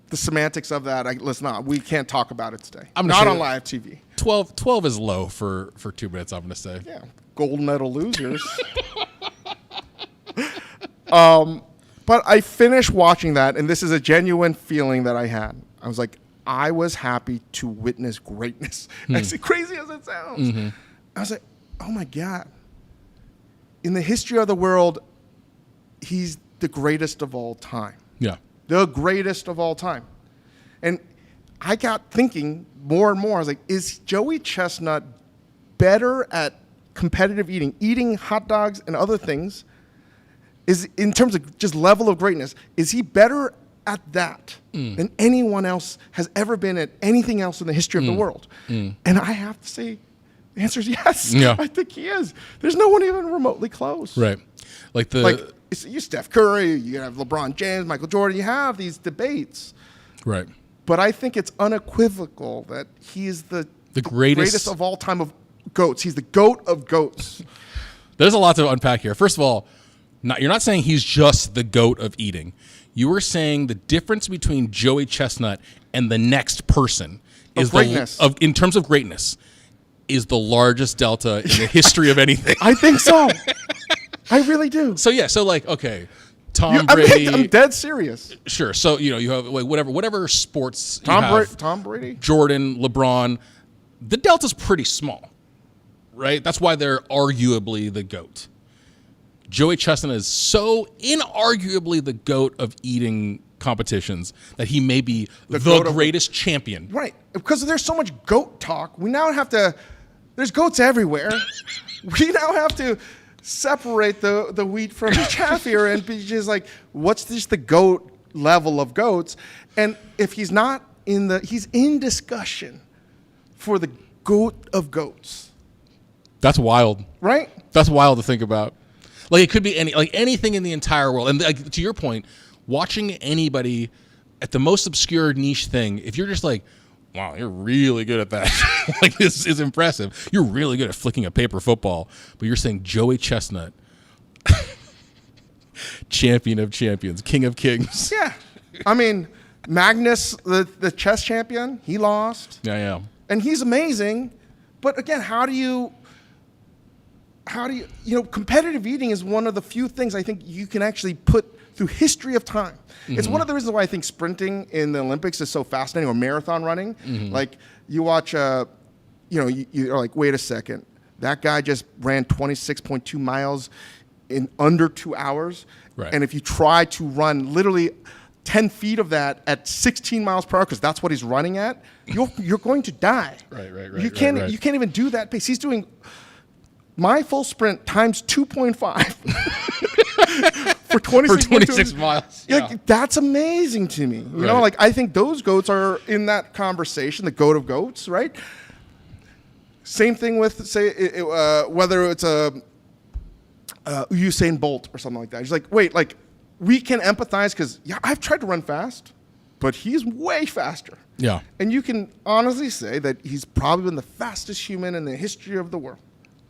the semantics of that, we can't talk about it today. I'm not on live TV. 12 is low for 2 minutes, I'm going to say. Yeah, gold medal losers. But I finished watching that, and this is a genuine feeling that I had. I was like, I was happy to witness greatness. As crazy as it sounds. I was like, oh my God. In the history of the world, he's the greatest of all time. Yeah. The greatest of all time. And I got thinking more and more, I was like, is Joey Chestnut better at competitive eating hot dogs and other things? Is in terms of just level of greatness, is he better at that than anyone else has ever been at anything else in the history of the world? And I have to say, the answer is yes. Yeah. I think he is. There's no one even remotely close. Right. You Steph Curry, you have LeBron James, Michael Jordan, you have these debates. Right. But I think it's unequivocal that he is the greatest of all time of goats. He's the goat of goats. There's a lot to unpack here. First of all, you're not saying he's just the goat of eating. You were saying the difference between Joey Chestnut and the next person is greatness. In terms of greatness, is the largest delta in the history of anything. I think so. I really do. So yeah, okay, Tom Brady. I'm dead serious. Sure. So you have like whatever sports. Tom Brady, Jordan, LeBron. The delta's pretty small, right? That's why they're arguably the GOAT. Joey Chestnut is so inarguably the GOAT of eating competitions that he may be the greatest champion. Right. Because there's so much GOAT talk, we now have to, there's goats everywhere. We now have to separate the wheat from the chaff here and be just like, what's just the GOAT level of goats? And if he's not he's in discussion for the GOAT of goats. That's wild. Right? That's wild to think about. Like it could be anything in the entire world. And like, to your point, watching anybody at the most obscure niche thing, if you're just like, wow, you're really good at that. Like this is impressive. You're really good at flicking a paper football. But you're saying Joey Chestnut, champion of champions, king of kings. Yeah. I mean, Magnus, the chess champion, he lost. Yeah. And he's amazing. But again, how do you competitive eating is one of the few things I think you can actually put through history of time. Mm-hmm. It's one of the reasons why I think sprinting in the Olympics is so fascinating, or marathon running. Mm-hmm. Like you watch, you're like, wait a second, that guy just ran 26.2 miles in under 2 hours. Right. And if you try to run literally 10 feet of that at 16 miles per hour, because that's what he's running at, you're going to die. Right. You can't even do that pace. He's doing my full sprint times 2.5 for 26 miles. Yeah. Like, that's amazing to me. You know, like I think those goats are in that conversation, the goat of goats, right? Same thing with, say, whether it's a Usain Bolt or something like that. He's like, wait, like we can empathize because, yeah, I've tried to run fast, but he's way faster. Yeah. And you can honestly say that he's probably been the fastest human in the history of the world.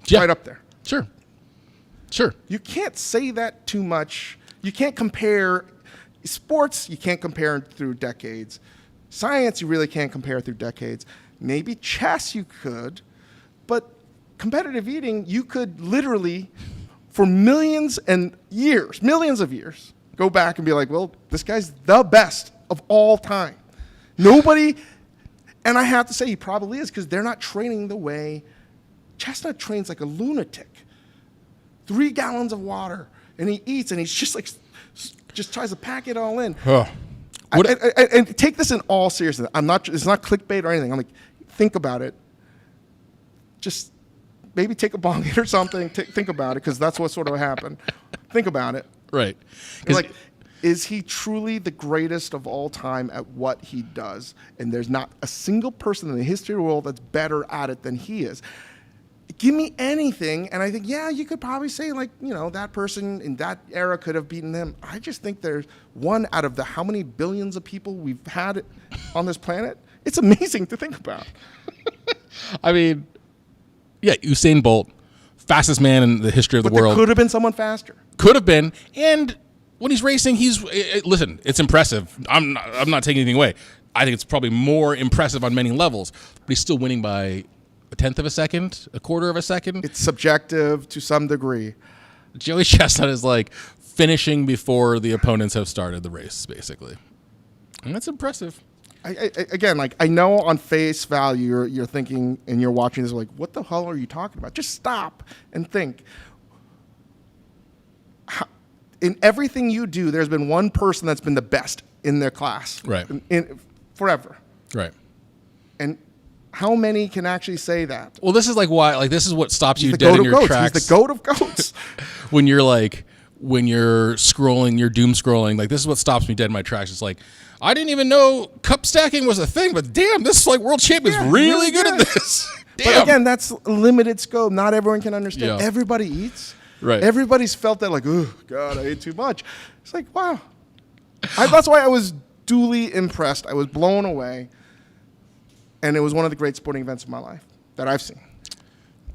Yeah. Right up there. Sure. You can't say that too much. You can't compare sports. You can't compare through decades. Science, you really can't compare through decades. Maybe chess you could, but competitive eating, you could literally, for millions of years, go back and be like, well, this guy's the best of all time. Nobody, and I have to say he probably is, because they're not training the way Chestnut trains like a lunatic. 3 gallons of water, and he eats, and he's just like, just tries to pack it all in. And take this in all seriousness. It's not clickbait or anything. I'm like, think about it. Just maybe take a bong hit or something. Think about it, because that's what sort of happened. Think about it. Right. Like, is he truly the greatest of all time at what he does? And there's not a single person in the history of the world that's better at it than he is. give me anything, and I think, yeah, you could probably say, like, that person in that era could have beaten them. I just think there's one out of the how many billions of people we've had on this planet. It's amazing to think about. I mean, yeah, Usain Bolt, fastest man in the history of the world. There could have been someone faster. Could have been, and when he's racing, listen, it's impressive. I'm not taking anything away. I think it's probably more impressive on many levels, but he's still winning by a tenth of a second, a quarter of a second. It's subjective to some degree. Joey Chestnut is like finishing before the opponents have started the race, basically. And that's impressive. Again, like, I know on face value you're thinking and you're watching this like, what the hell are you talking about? Just stop and think. In everything you do, there's been one person that's been the best in their class. Right. In forever. Right. And how many can actually say that? Well, this is like why, like, this is what stops you He's the dead goat in of your goats. tracks. He's the goat of goats. when you're scrolling, you're doom scrolling. Like, this is what stops me dead in my tracks. It's like, I didn't even know cup stacking was a thing, but damn, this like world champ is really good at this. Damn. But again, that's limited scope. Not everyone can understand. Yeah. Everybody eats. Right. Everybody's felt that, like, oh, God, I ate too much. It's like, wow. That's why I was duly impressed. I was blown away. And it was one of the great sporting events of my life that I've seen.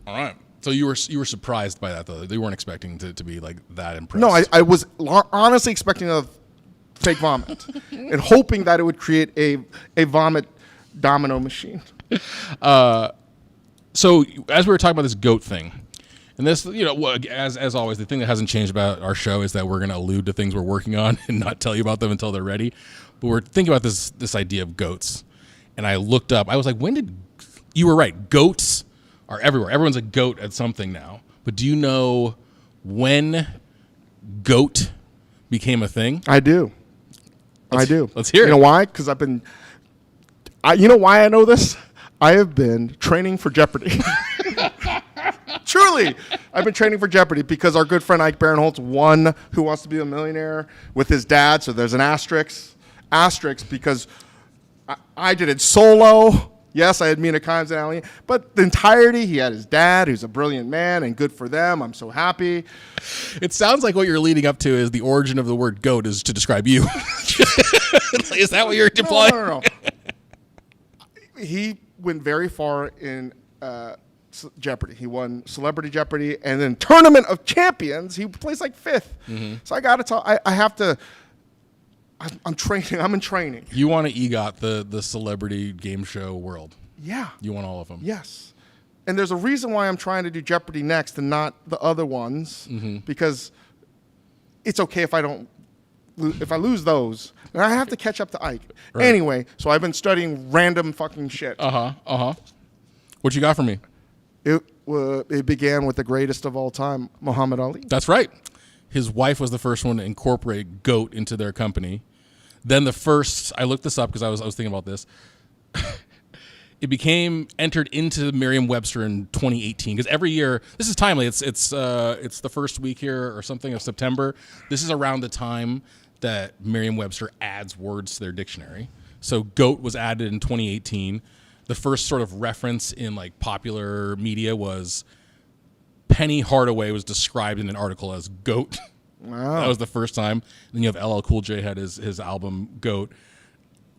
All right. So you were surprised by that, though. They weren't expecting to be like that impressed. No, I was honestly expecting a fake vomit and hoping that it would create a vomit domino machine. So as we were talking about this goat thing, and this, as always, the thing that hasn't changed about our show is that we're going to allude to things we're working on and not tell you about them until they're ready. But we're thinking about this idea of goats. And I looked up. I was like, you were right. Goats are everywhere. Everyone's a goat at something now. But do you know when goat became a thing? I do. I do. Let's hear it. You know why? Because you know why I know this? I have been training for Jeopardy. Truly, I've been training for Jeopardy because our good friend Ike Barinholtz won Who Wants to Be a Millionaire with his dad. So there's an asterisk because I did it solo. Yes, I had Mina Kimes and Ali, but the entirety, he had his dad, who's a brilliant man, and good for them. I'm so happy. It sounds like what you're leading up to is the origin of the word goat is to describe you. Is that what you're implying? No. He went very far in Jeopardy. He won Celebrity Jeopardy, and then Tournament of Champions, he placed like 5th. Mm-hmm. So I got to tell, I have to. I'm training. I'm in training. You want to EGOT the celebrity game show world. Yeah. You want all of them. Yes. And there's a reason why I'm trying to do Jeopardy next and not the other ones, because it's okay if I lose those. And I have to catch up to Ike. Right. Anyway, so I've been studying random fucking shit. What you got for me? It began with the greatest of all time, Muhammad Ali. That's right. His wife was the first one to incorporate goat into their company. Then I looked this up because I was thinking about this. It became entered into Merriam-Webster in 2018 because every year, this is timely. It's the first week here or something of September. This is around the time that Merriam-Webster adds words to their dictionary. So goat was added in 2018. The first sort of reference in like popular media was Penny Hardaway was described in an article as goat. Wow. That was the first time. Then you have LL Cool J had his album Goat.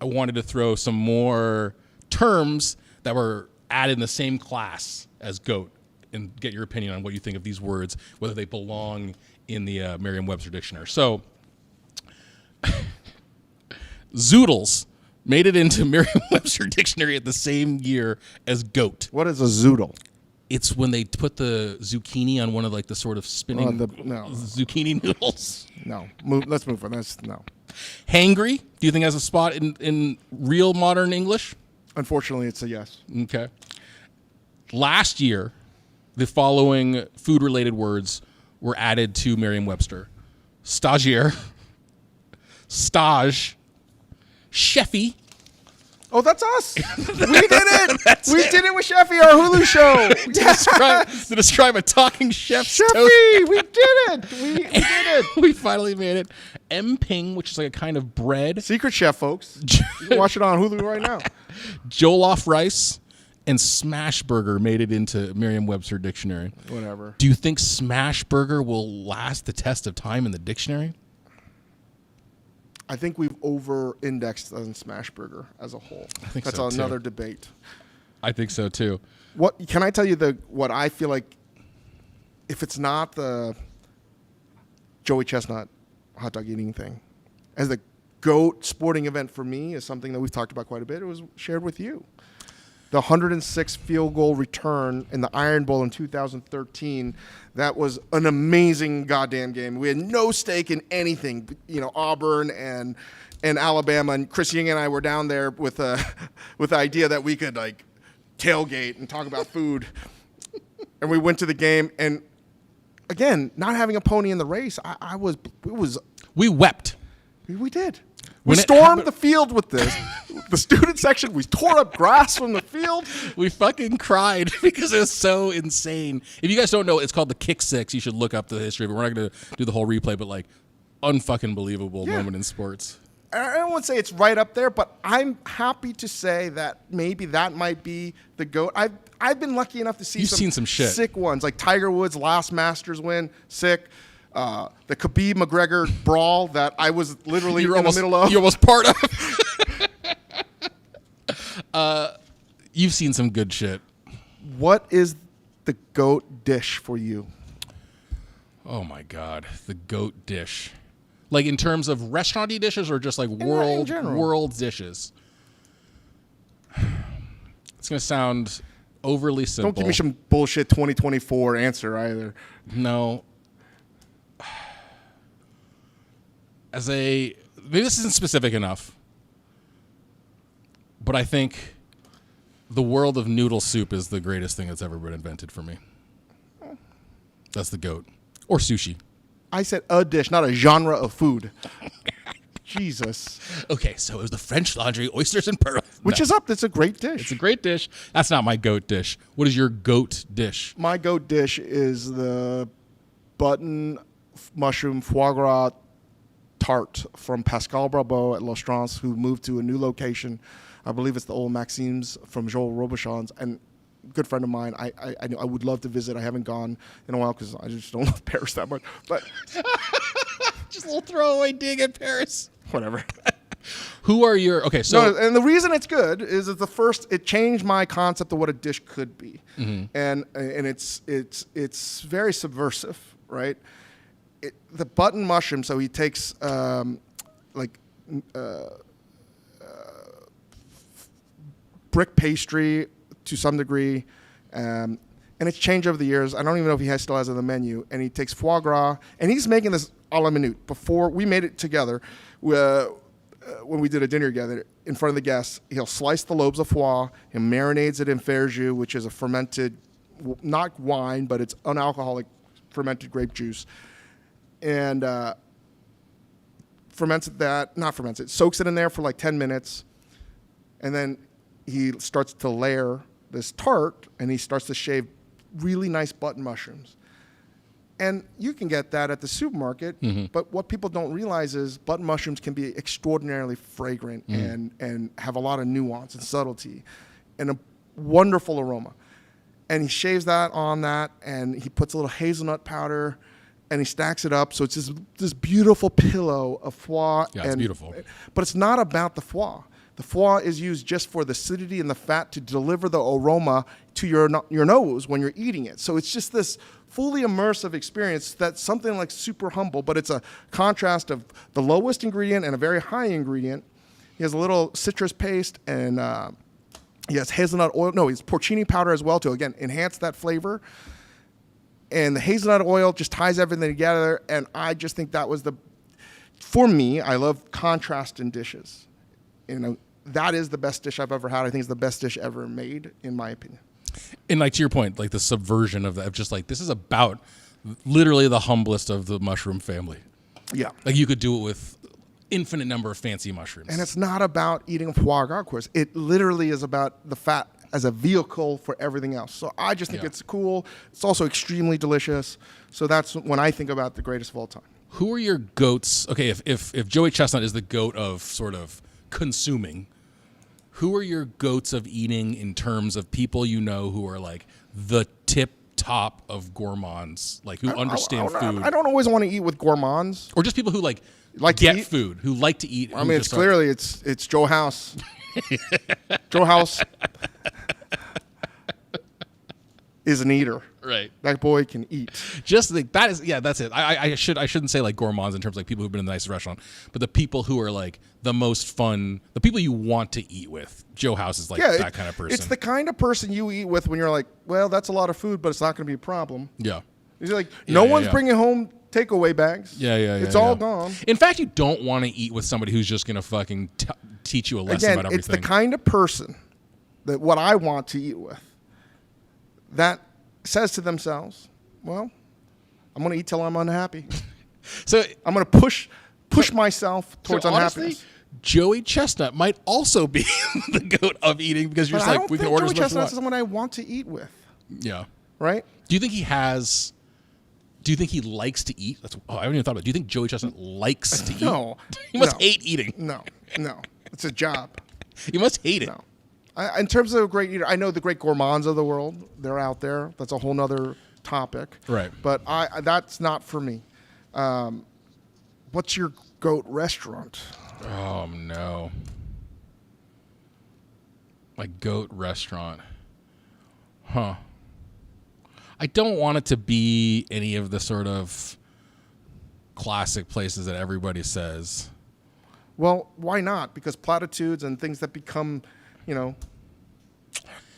I wanted to throw some more terms that were added in the same class as goat and get your opinion on what you think of these words, whether they belong in the Merriam-Webster dictionary. So, zoodles made it into Merriam-Webster dictionary at the same year as goat. What is a zoodle? It's when they put the zucchini on one of like the sort of spinning zucchini noodles. No, let's move on. No. Hangry, do you think has a spot in real modern English? Unfortunately, it's a yes. Okay. Last year, the following food-related words were added to Merriam-Webster: stagiaire, stage, chefy. Oh, that's us. We did it. We did it with Chefy, our Hulu show. to describe a talking chef. Chefy, we did it. We did it. We finally made it. Emping, which is like a kind of bread. Secret Chef, folks. You can watch it on Hulu right now. Jollof rice and smash burger made it into Merriam-Webster dictionary. Whatever. Do you think smash burger will last the test of time in the dictionary? I think we've over-indexed on smash burger as a whole. I think that's so, another too. debate. I think so too. What can I tell you? What I feel like, if it's not the Joey Chestnut hot dog eating thing, as the GOAT sporting event for me is something that we've talked about quite a bit. It was shared with you. The 106 field goal return in the Iron Bowl in 2013. That was an amazing goddamn game. We had no stake in anything. Auburn and Alabama, and Chris Ying and I were down there with the idea that we could like tailgate and talk about food. And we went to the game, and again, not having a pony in the race, We wept. We did. When we stormed the field with this. The student section, we tore up grass from the field. We fucking cried because it was so insane. If you guys don't know, it's called the Kick Six. You should look up the history of it. We're not going to do the whole replay, but like, unfucking believable moment in sports. I don't want to say it's right up there, but I'm happy to say that maybe that might be the GOAT. I've been lucky enough to see seen some shit. Sick ones, like Tiger Woods' last Masters win, sick. The Khabib McGregor brawl that I was literally in the middle of. You're almost part of. You've seen some good shit. What is the GOAT dish for you? Oh my God, the GOAT dish. Like in terms of restaurant-y dishes or just like world dishes? It's going to sound overly simple. Don't give me some bullshit 2024 answer either. No. Maybe this isn't specific enough, but I think the world of noodle soup is the greatest thing that's ever been invented for me. That's the GOAT. Or sushi. I said a dish, not a genre of food. Jesus. Okay, so it was the French Laundry, oysters and pearl. Which is up. That's a great dish. It's a great dish. That's not my GOAT dish. What is your GOAT dish? My GOAT dish is the button mushroom foie gras tart from Pascal Brabo at L'Ostrance, who moved to a new location. I believe it's the old Maxime's from Joel Robuchon's. And a good friend of mine, I would love to visit. I haven't gone in a while because I just don't love Paris that much. But just a little throwaway dig at Paris. Whatever. Who are your... Okay, so... No, and the reason it's good is that it changed my concept of what a dish could be. Mm-hmm. And it's very subversive, right? The button mushroom, so he takes brick pastry to some degree, and it's changed over the years. I don't even know if he still has it on the menu. And he takes foie gras, and he's making this a la minute. Before we made it together, when we did a dinner together in front of the guests, he'll slice the lobes of foie, he marinates it in verjus, which is a fermented, not wine, but it's unalcoholic fermented grape juice, and soaks it in there for like 10 minutes, and then he starts to layer this tart, and he starts to shave really nice button mushrooms. And you can get that at the supermarket, but what people don't realize is button mushrooms can be extraordinarily fragrant and have a lot of nuance and subtlety and a wonderful aroma. And he shaves that on that, and he puts a little hazelnut powder, and he stacks it up. So it's this beautiful pillow of foie. Yeah, it's beautiful. But it's not about the foie. The foie is used just for the acidity and the fat to deliver the aroma to your nose when you're eating it. So it's just this fully immersive experience that's something like super humble, but it's a contrast of the lowest ingredient and a very high ingredient. He has a little citrus paste, and he has hazelnut oil. No, he's porcini powder as well to, again, enhance that flavor. And the hazelnut oil just ties everything together, and I just think that was for me, I love contrast in dishes. That is the best dish I've ever had. I think it's the best dish ever made, in my opinion. And like to your point, like the subversion of that, of just like, this is about literally the humblest of the mushroom family. Yeah. Like you could do it with infinite number of fancy mushrooms. And it's not about eating foie gras, of course. It literally is about the fat as a vehicle for everything else. So I just think it's cool. It's also extremely delicious. So that's when I think about the greatest of all time. Who are your GOATs? Okay, if Joey Chestnut is the GOAT of sort of consuming, who are your goats of eating in terms of people you know who are like the tip top of gourmands, like who understand food? I don't always want to eat with gourmands. Or just people who like to get eat? food, who like to eat. I mean, it's clearly it's Joe House. Joe House is an eater. Right. That boy can eat. Just like that is, yeah, that's it. I shouldn't say like gourmands in terms of like people who've been in the nicest restaurant, but the people who are like the most fun, the people you want to eat with. Joe House is like that kind of person. It's the kind of person you eat with when you're like, well, that's a lot of food, but it's not going to be a problem. Yeah. He's like, no one's bringing home takeaway bags. Yeah. It's all gone. In fact, you don't want to eat with somebody who's just going to fucking teach you a lesson about everything. It's the kind of person that what I want to eat with that says to themselves, well, I'm going to eat till I'm unhappy. So I'm going to push myself towards unhappiness. Honestly, Joey Chestnut might also be the goat of eating because you're just like, we can order as much as we want. Joey Chestnut is someone I want to eat with. Yeah. Right? Do you think he likes to eat? I haven't even thought about it. Do you think Joey Chestnut likes to eat? No. He must hate eating. No. It's a job. He must hate it. No. In terms of a great eater, I know the great gourmands of the world. They're out there. That's a whole nother topic. Right. But that's not for me. What's your goat restaurant? Oh, no. My goat restaurant. Huh. I don't want it to be any of the sort of classic places that everybody says. Well, why not? Because platitudes and things that become,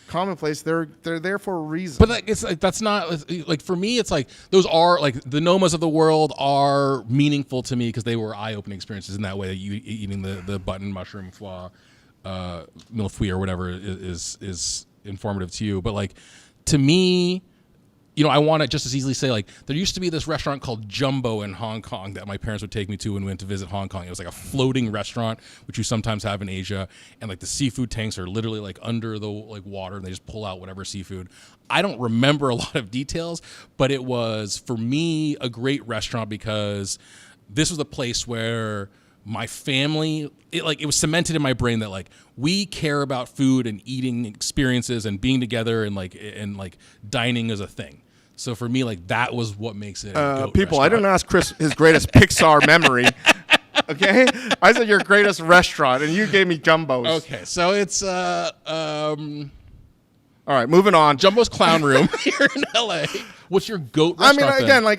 commonplace, they're there for a reason. But like, it's like that's not like for me. It's like those are like the Nomas of the world are meaningful to me because they were eye-opening experiences in that way. That you eating the button mushroom foie, millefeuille or whatever is informative to you. But like to me, I want to just as easily say like there used to be this restaurant called Jumbo in Hong Kong that my parents would take me to when we went to visit Hong Kong. It was like a floating restaurant, which you sometimes have in Asia, and like the seafood tanks are literally like under the like water, and they just pull out whatever seafood. I don't remember a lot of details, but it was for me a great restaurant because this was a place where my family, it was cemented in my brain that like we care about food and eating experiences and being together and dining as a thing. So for me, like that was what makes it. A goat people, restaurant. I didn't ask Chris his greatest Pixar memory. Okay, I said your greatest restaurant, and you gave me Jumbo's. Okay, so it's all right, moving on. Jumbo's Clown Room here in LA. What's your goat restaurant? I mean, again, like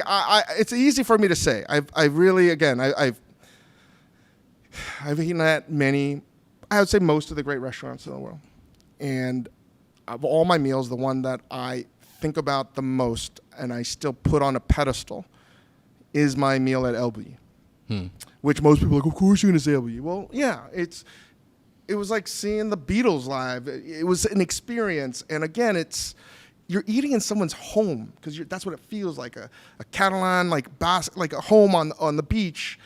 it's easy for me to say. I've eaten at many, I would say most of the great restaurants in the world. And of all my meals, the one that I think about the most and I still put on a pedestal is my meal at LB. Which most people are like, of course you're going to say LB. Well, yeah, it was like seeing the Beatles live. It was an experience. And again, you're eating in someone's home because that's what it feels like, a Catalan, like a home on the beach.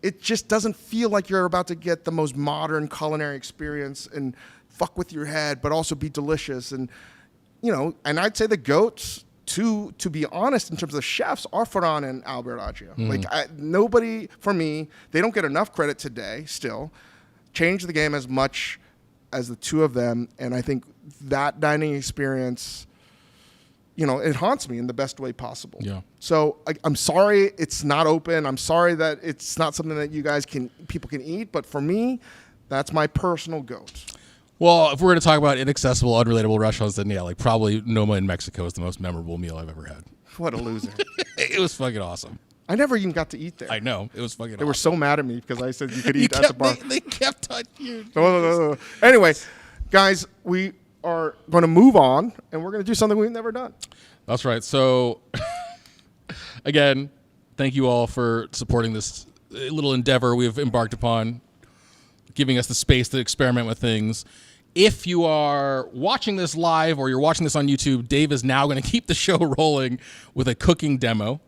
It just doesn't feel like you're about to get the most modern culinary experience and fuck with your head, but also be delicious. And, and I'd say the goats, to be honest, in terms of chefs, are Ferran and Albert Agia. Like nobody, for me, they don't get enough credit today still. Change the game as much as the two of them. And I think that dining experience, it haunts me in the best way possible. Yeah. So I'm sorry it's not open. I'm sorry that it's not something that people can eat. But for me, that's my personal goat. Well, if we're going to talk about inaccessible, unrelatable restaurants, then yeah, like probably Noma in Mexico is the most memorable meal I've ever had. What a loser. It was fucking awesome. I never even got to eat there. I know. It was fucking awesome. They were so mad at me because I said you could eat at the bar. They kept on you. No. Anyway, guys, we are going to move on, and we're going to do something we've never done. That's right. So, again, thank you all for supporting this little endeavor we've embarked upon, giving us the space to experiment with things. If you are watching this live or you're watching this on YouTube, Dave is now going to keep the show rolling with a cooking demo.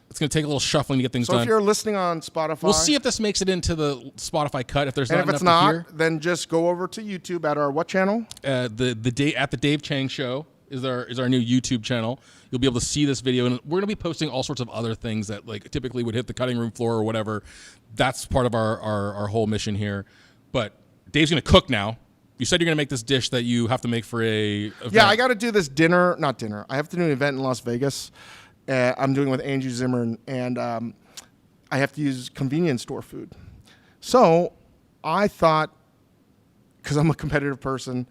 It's going to take a little shuffling to get things done. So if you're listening on Spotify, we'll see if this makes it into the Spotify cut. If there's not enough to hear, then just go over to YouTube at our what channel? At the Dave Chang Show is our new YouTube channel. You'll be able to see this video, and we're going to be posting all sorts of other things that like typically would hit the cutting room floor or whatever. That's part of our whole mission here. But Dave's going to cook now. you said you're going to make this dish that you have to make for a event. Yeah, I got to do this not dinner. I have to do an event in Las Vegas. I'm doing it with Angie Zimmer, and I have to use convenience store food. So I thought, because I'm a competitive person,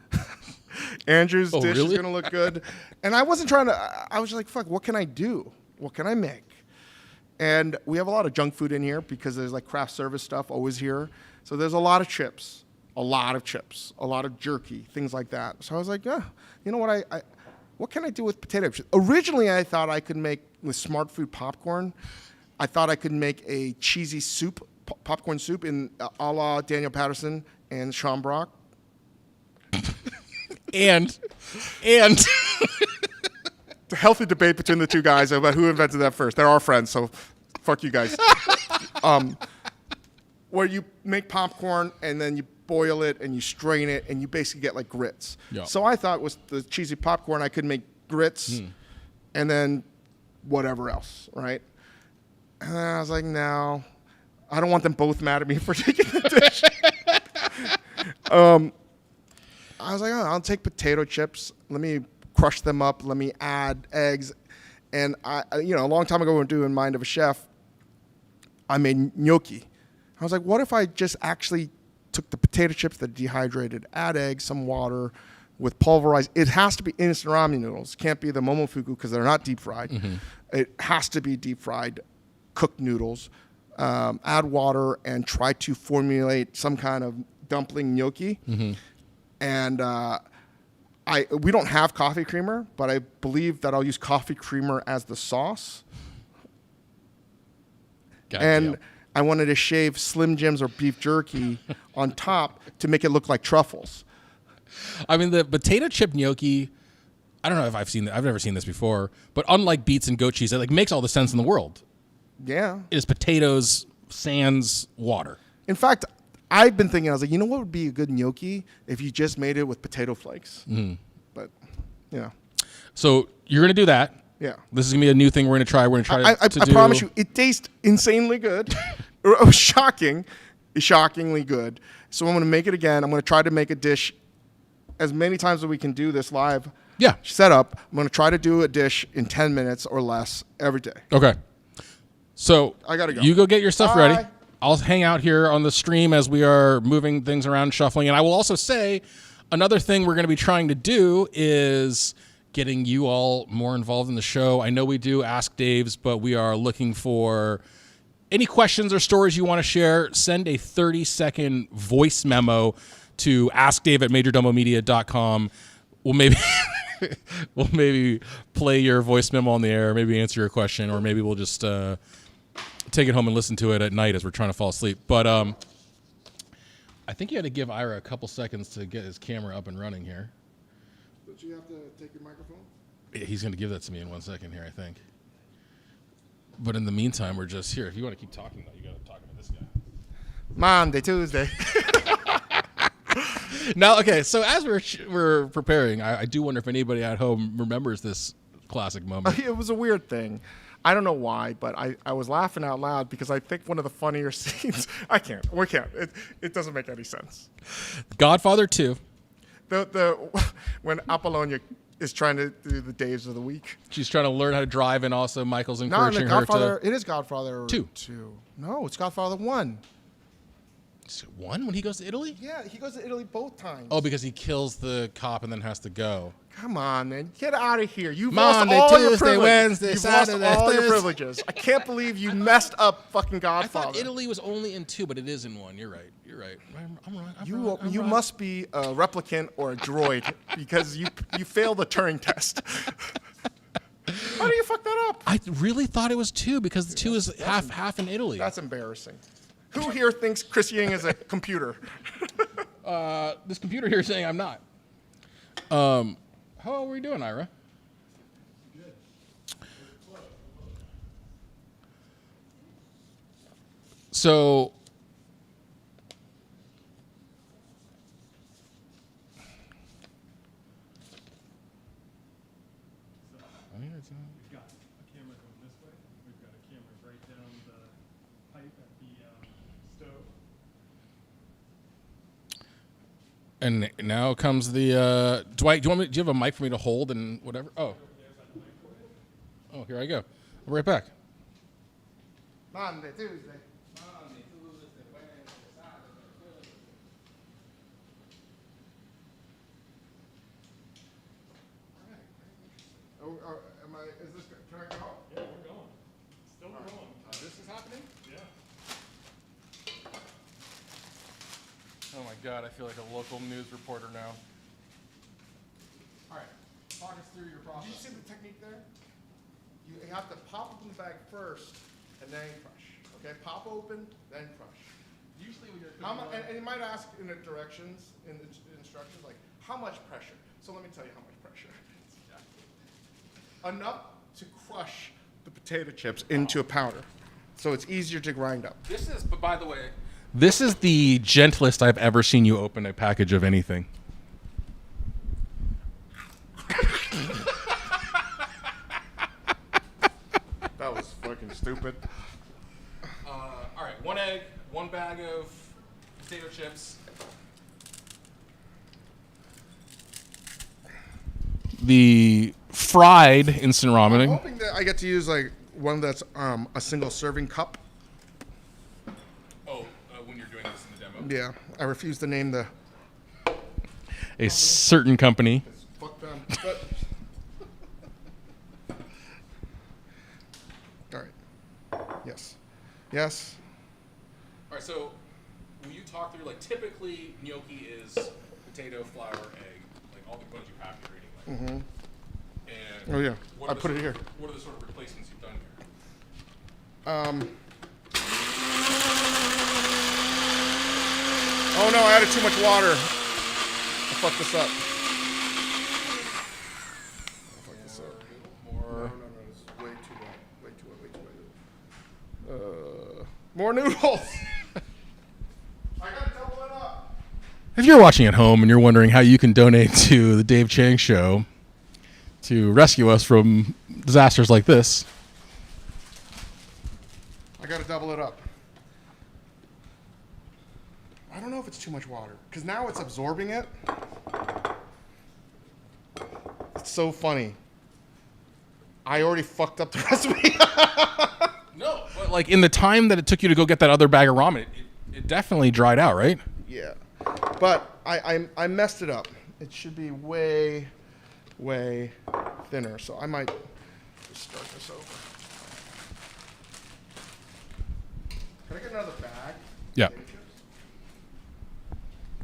Andrew's dish is going to look good. And I wasn't trying to, I was like, fuck, what can I do? What can I make? And we have a lot of junk food in here because there's like craft service stuff always here. So there's a lot of chips, a lot of jerky, things like that. So I was like, yeah, you know what? What can I do with potato chips? Originally, I thought I could make, with Smart Food popcorn, I thought I could make a cheesy soup, popcorn soup in a la Daniel Patterson and Sean Brock. and a healthy debate between the two guys about who invented that first. They're our friends, so fuck you guys. Where you make popcorn and then you boil it and you strain it and you basically get like grits. Yeah. So I thought with the cheesy popcorn I could make grits and then whatever else, right? And I was like, no, I don't want them both mad at me for taking the dish. I was like, oh, I'll take potato chips. Let me crush them up. Let me add eggs. And a long time ago when we were doing Mind of a Chef, I made gnocchi. I was like, what if I just actually took the potato chips that dehydrated, add eggs, some water, with pulverized. It has to be instant ramen noodles. It can't be the momofuku because they're not deep fried. Mm-hmm. It has to be deep fried, cooked noodles. Add water and try to formulate some kind of dumpling gnocchi. Mm-hmm. And we don't have coffee creamer, but I believe that I'll use coffee creamer as the sauce. I wanted to shave Slim Jims or beef jerky on top to make it look like truffles. I mean, the potato chip gnocchi, I don't know if I've seen that. I've never seen this before. But unlike beets and goat cheese, it makes all the sense in the world. Yeah. It is potatoes, sans water. In fact, I've been thinking, I was like, you know what would be a good gnocchi if you just made it with potato flakes? Mm. But, yeah. So you're going to do that. Yeah. This is going to be a new thing we're going to try. We're going to try to do. I promise you, it tastes insanely good. Shockingly good. So I'm going to make it again. I'm going to try to make a dish as many times as we can do this live setup. I'm going to try to do a dish in 10 minutes or less every day. Okay. So I got to go. You go get your stuff ready. I'll hang out here on the stream as we are moving things around, shuffling. And I will also say another thing we're going to be trying to do is getting you all more involved in the show. I know we do Ask Dave's, but we are looking for any questions or stories you want to share. Send a 30-second voice memo to askdave@majordomomedia.com. We'll maybe play your voice memo on the air, maybe answer your question, or maybe we'll just take it home and listen to it at night as we're trying to fall asleep. But I think you had to give Ira a couple seconds to get his camera up and running here. Don't you have to take your microphone? Yeah, he's going to give that to me in 1 second here, I think. But in the meantime, we're just here. If you want to keep talking, though, you got to talk about this guy. Monday, Tuesday. Now, okay, so as we're preparing, I do wonder if anybody at home remembers this classic moment. It was a weird thing. I don't know why, but I was laughing out loud because I think one of the funnier scenes. We can't. It doesn't make any sense. Godfather 2. When Apollonia is trying to do the days of the week. She's trying to learn how to drive, and also Michael's encouraging her to. It is Godfather 2. No, it's Godfather 1. Is it 1 when he goes to Italy? Yeah, he goes to Italy both times. Oh, because he kills the cop and then has to go. Come on, man. Get out of here. You've Monday, lost all Tuesday, your privileges. Wednesday, You've Saturday, lost all Thursday. your privileges. I can't believe you messed up fucking Godfather. I thought Italy was only in 2, but it is in 1. You're right. I'm wrong. You must be a replicant or a droid because you failed the Turing test. How do you fuck that up? I really thought it was 2 because the 2 is half in Italy. That's embarrassing. Who here thinks Chris Yang is a computer? This computer here is saying I'm not. How are we doing, Ira? Good. So, We've got a camera going this way. We've got a camera right down the pipe at the stove. And now comes the Dwight. Do you have a mic for me to hold and whatever? Oh, here I go. I'll be right back. Monday, Tuesday. Is this can I go? Yeah, we're going. Still going. This is happening? Yeah. Oh my God, I feel like a local news reporter now. All right, talk us through your Did process. you see the technique there? You have to pop open the bag first and then crush. Okay, pop open, then crush. Usually when you're And you might ask in the directions, in the instructions, like, how much pressure? So let me tell you how much pressure. Enough to crush the potato chips into a powder. So it's easier to grind up. This is, but by the way, this is the gentlest I've ever seen you open a package of anything. That was fucking stupid. All right, 1 egg, 1 bag of potato chips. The fried instant I'm ramen. hoping that I get to use like one that's a single serving cup. Oh, when you're doing this in the demo. Yeah, I refuse to name the. A certain company. Fuck them. But, all right. Yes. Yes. All right, so will you talk through, like, typically gnocchi is potato, flour, egg, like all the components you have here anyway. Mm-hmm. And Oh yeah. what are I the put it sort of- here. What are the sort of replacements you've done here? Oh no, I added too much water. I fucked this up. More. No, this is way too wet. Way too wet. More noodles. I gotta double it up. If you're watching at home and you're wondering how you can donate to the Dave Chang Show to rescue us from disasters like this, I gotta double it up. I don't know if it's too much water because now it's absorbing it. It's so funny. I already fucked up the recipe. no, but like in the time that it took you to go get that other bag of ramen, it definitely dried out, right? Yeah, but I messed it up. It should be way thinner. So I might just start this over. Can I get another bag? Yeah. Potato chips?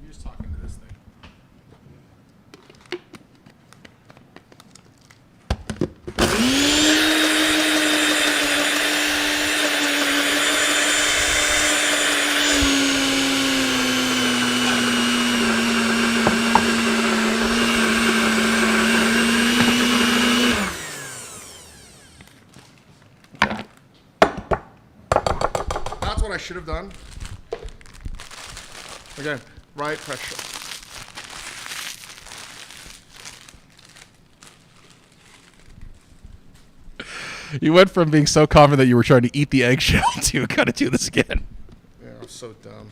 You're just talking to this thing. That's what I should have done. Again, right pressure. You went from being so confident that you were trying to eat the eggshell to gotta do this again. Yeah, I'm so dumb.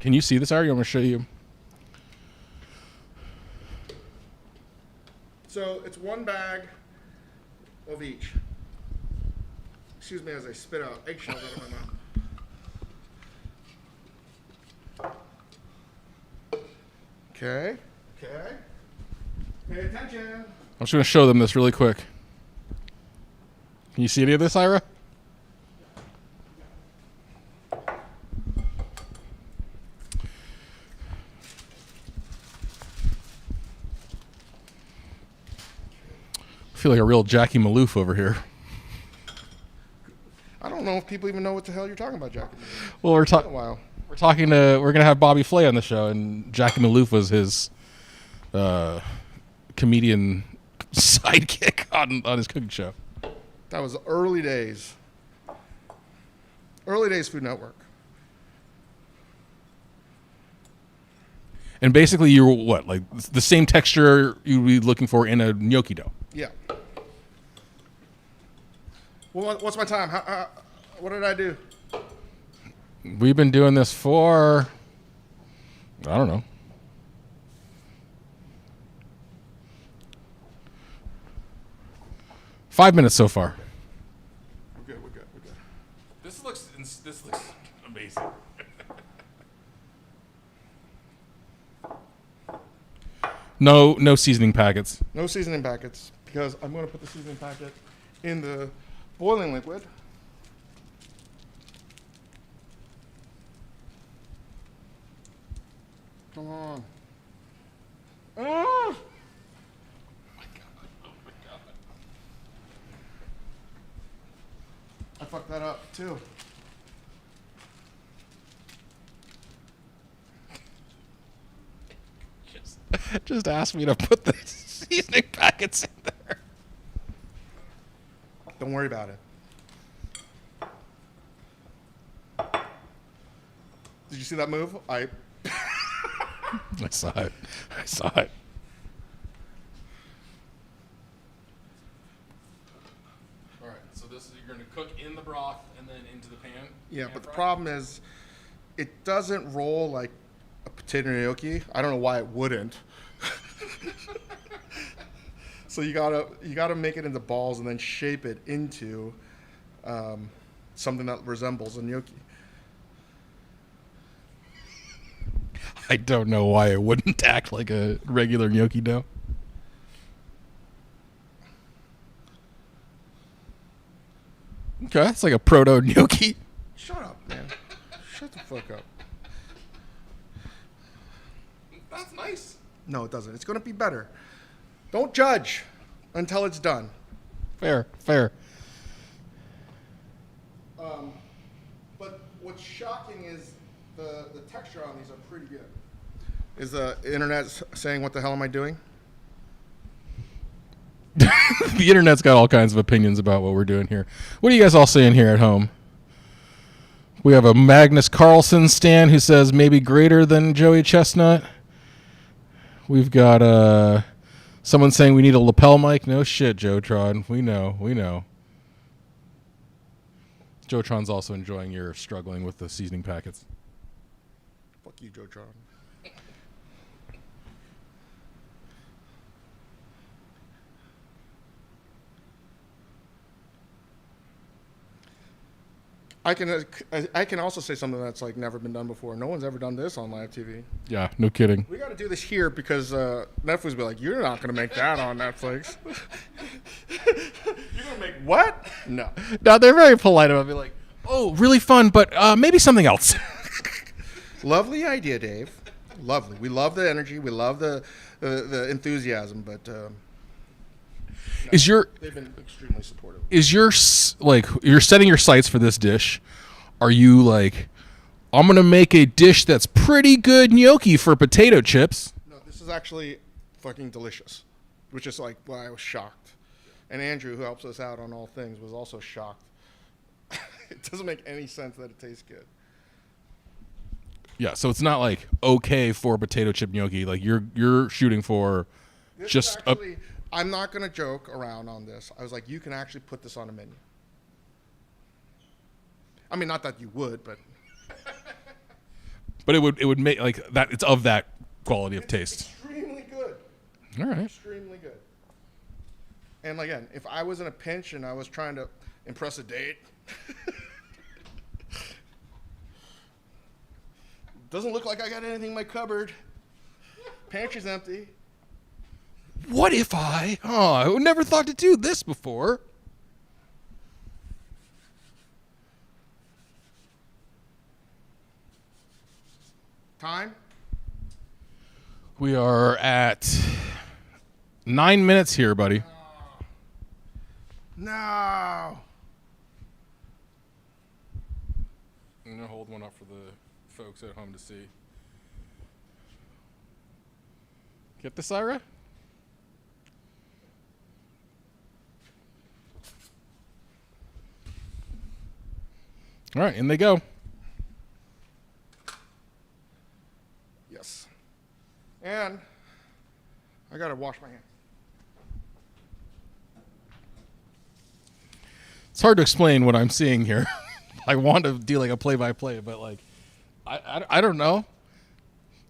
Can you see this, Ari? I'm gonna show you. So it's one bag of each. Excuse me as I spit out eggshells out of my mouth. Okay. Okay. Pay attention. I'm just gonna show them this really quick. Can you see any of this, Ira? I feel like a real Jackie Maloof over here. I don't know if people even know what the hell you're talking about, Jackie. Well, we're Been a talking. while. We're gonna have Bobby Flay on the show, and Jackie Maloof was his comedian sidekick on his cooking show. That was early days. Early days Food Network. And basically, you're what, like the same texture you'd be looking for in a gnocchi dough. Yeah. Well, what's my time? What did I do? We've been doing this for, I don't know. Five minutes so far. We're good. This looks amazing. No seasoning packets. No seasoning packets because I'm going to put the seasoning packet in the boiling liquid. Come on. Oh my god. I fucked that up too. Just ask me to put the seasoning packets in there. Don't worry about it. Did you see that move? I saw it. All right, so this is, you're going to cook in the broth and then into the pan? Yeah, but the problem is it doesn't roll like a potato gnocchi. I don't know why it wouldn't. So you gotta make it into balls and then shape it into something that resembles a gnocchi. I don't know why it wouldn't act like a regular gnocchi dough. Okay, it's like a proto gnocchi. Shut up, man. Shut the fuck up. That's nice. No, it doesn't. It's gonna be better. Don't judge until it's done. Fair. But what's shocking is the texture on these are pretty good. Is the internet saying, what the hell am I doing? The internet's got all kinds of opinions about what we're doing here. What are you guys all saying here at home? We have a Magnus Carlsen stan who says maybe greater than Joey Chestnut. We've got someone saying we need a lapel mic. No shit, Jotron. We know. Jotron's also enjoying your struggling with the seasoning packets. Fuck you, Jotron. I can also say something that's like never been done before. No one's ever done this on live TV. Yeah, no kidding. We got to do this here because Netflix will be like, you're not going to make that on Netflix. You're going to make what? No. No, they're very polite about it. Like, oh, really fun, but maybe something else. Lovely idea, Dave. Lovely. We love the energy. We love the enthusiasm, but they've been extremely supportive. You're setting your sights for this dish. Are you like, I'm going to make a dish that's pretty good gnocchi for potato chips? No, this is actually fucking delicious, which is like why I was shocked. And Andrew, who helps us out on all things, was also shocked. It doesn't make any sense that it tastes good. Yeah, so it's not like okay for potato chip gnocchi. Like you're shooting for This just is actually, I'm not going to joke around on this. I was like, you can actually put this on a menu. I mean, not that you would, but but it would make like that. It's of that quality of taste. Extremely good. All right. Extremely good. And again, if I was in a pinch and I was trying to impress a date, doesn't look like I got anything in my cupboard. Pantry's empty. What if I never thought to do this before. Time? We are at 9 minutes here, buddy. No. I'm going to hold one up for the folks at home to see. Get this, Ira? All right, in they go. Yes. And I gotta wash my hands. It's hard to explain what I'm seeing here. I want to do like a play-by-play, but like, I don't know.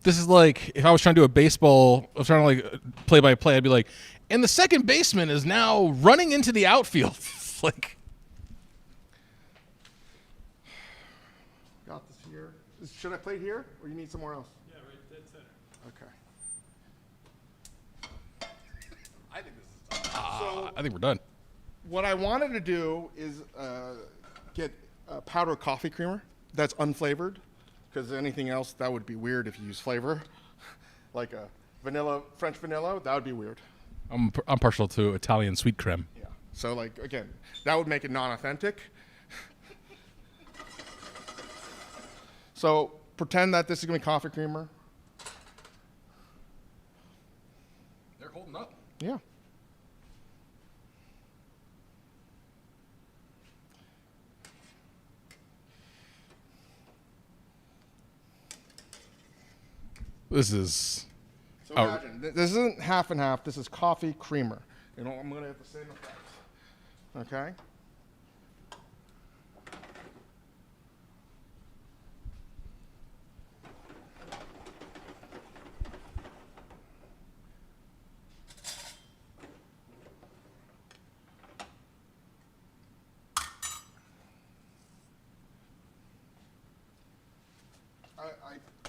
This is like if I was trying to do a baseball, I was trying to like play-by-play. I'd be like, and the second baseman is now running into the outfield. Like, got this here. Should I play here, or you need somewhere else? Yeah, right dead center. Okay. I think this is. I think we're done. What I wanted to do is get a powdered coffee creamer that's unflavored, because anything else, that would be weird if you use flavor. Like a vanilla, French vanilla, that would be weird. I'm partial to Italian sweet creme. Yeah. So like, again, that would make it non-authentic. So pretend that this is going to be coffee creamer. They're holding up. Yeah. This is. So imagine, this isn't half and half. This is coffee creamer. You know, I'm going to have the same effect. Okay?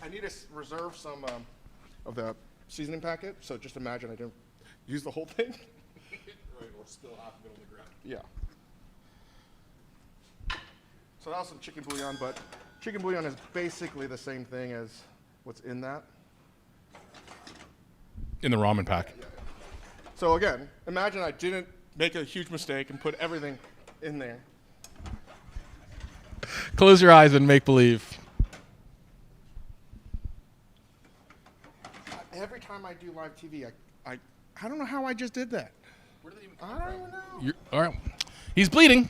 I need to reserve some of the seasoning packet, so just imagine I didn't use the whole thing. Right, or spill half of it on the ground. Yeah. So that was some chicken bouillon, but chicken bouillon is basically the same thing as what's in that. In the ramen pack. So again, imagine I didn't make a huge mistake and put everything in there. Close your eyes and make believe. Every time I do live TV, I don't know how I just did that. Where did they even I don't even know. All right. He's bleeding.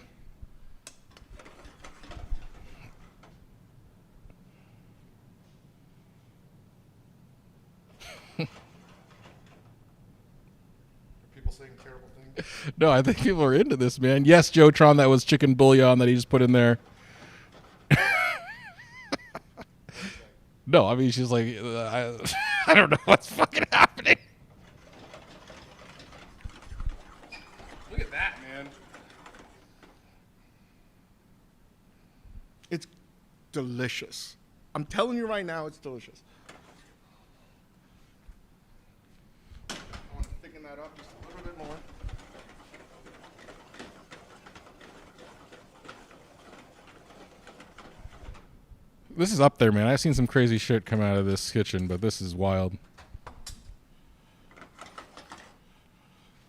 People saying terrible things. No, I think people are into this, man. Yes, Joe Tron, that was chicken bouillon that he just put in there. No, I mean, she's like, I don't know what's fucking happening. Look at that, man. It's delicious. I'm telling you right now, it's delicious. I want to thicken that up just a little bit more. This is up there, man. I've seen some crazy shit come out of this kitchen, but this is wild.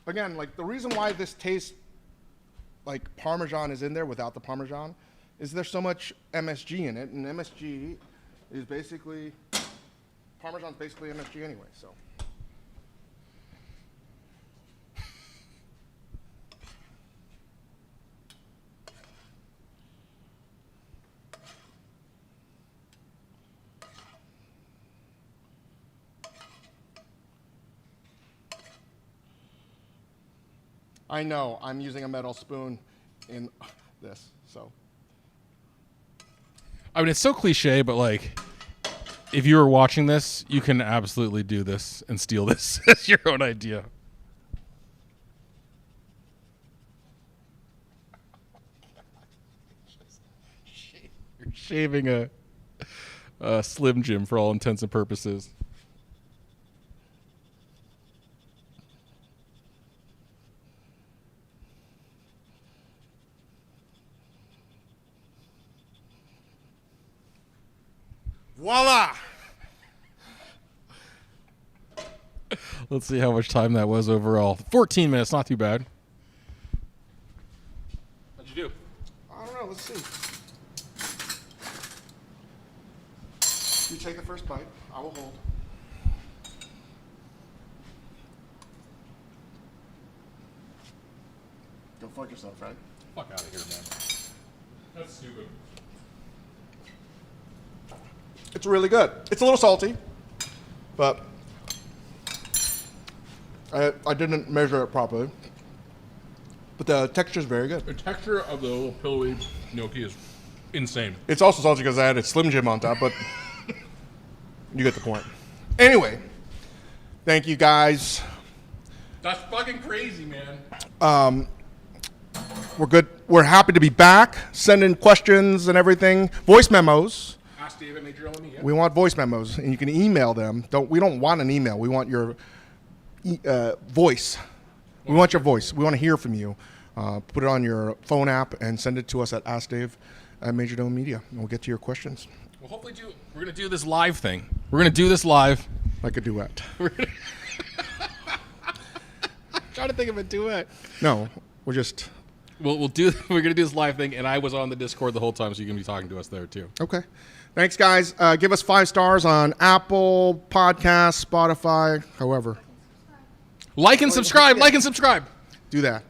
Again, like the reason why this tastes like Parmesan is in there without the Parmesan is there's so much MSG in it, and MSG is basically, Parmesan's basically MSG anyway, so. I know, I'm using a metal spoon in this, so. I mean, it's so cliche, but like, if you were watching this, you can absolutely do this and steal this as your own idea. You're shaving a Slim Jim for all intents and purposes. Voila! Let's see how much time that was overall. 14 minutes, not too bad. What'd you do? I don't know, let's see. You take the first bite, I will hold. Go fuck yourself, right? Fuck out of here, man. That's stupid. It's really good. It's a little salty, but I didn't measure it properly, but the texture is very good. The texture of the little pillowy gnocchi is insane. It's also salty because I added Slim Jim on top, but you get the point. Anyway, thank you guys. That's fucking crazy, man. We're good. We're happy to be back. Send in questions and everything. Voice memos. Ask Dave at Majordomo Media. We want voice memos, and you can email them. We don't want an email. We want your voice. We want your voice. We want to hear from you. Put it on your phone app and send it to us at AskDave at Majordomo Media, and we'll get to your questions. We'll hopefully we're going to do this live thing. We're going to do this live. Like a duet. Trying to think of a duet. No, we're just... We're going to do this live thing, and I was on the Discord the whole time, so you can be talking to us there, too. Okay. Thanks, guys. Give us 5 stars on Apple Podcasts, Spotify, however. Like and subscribe. Like and subscribe. Do that.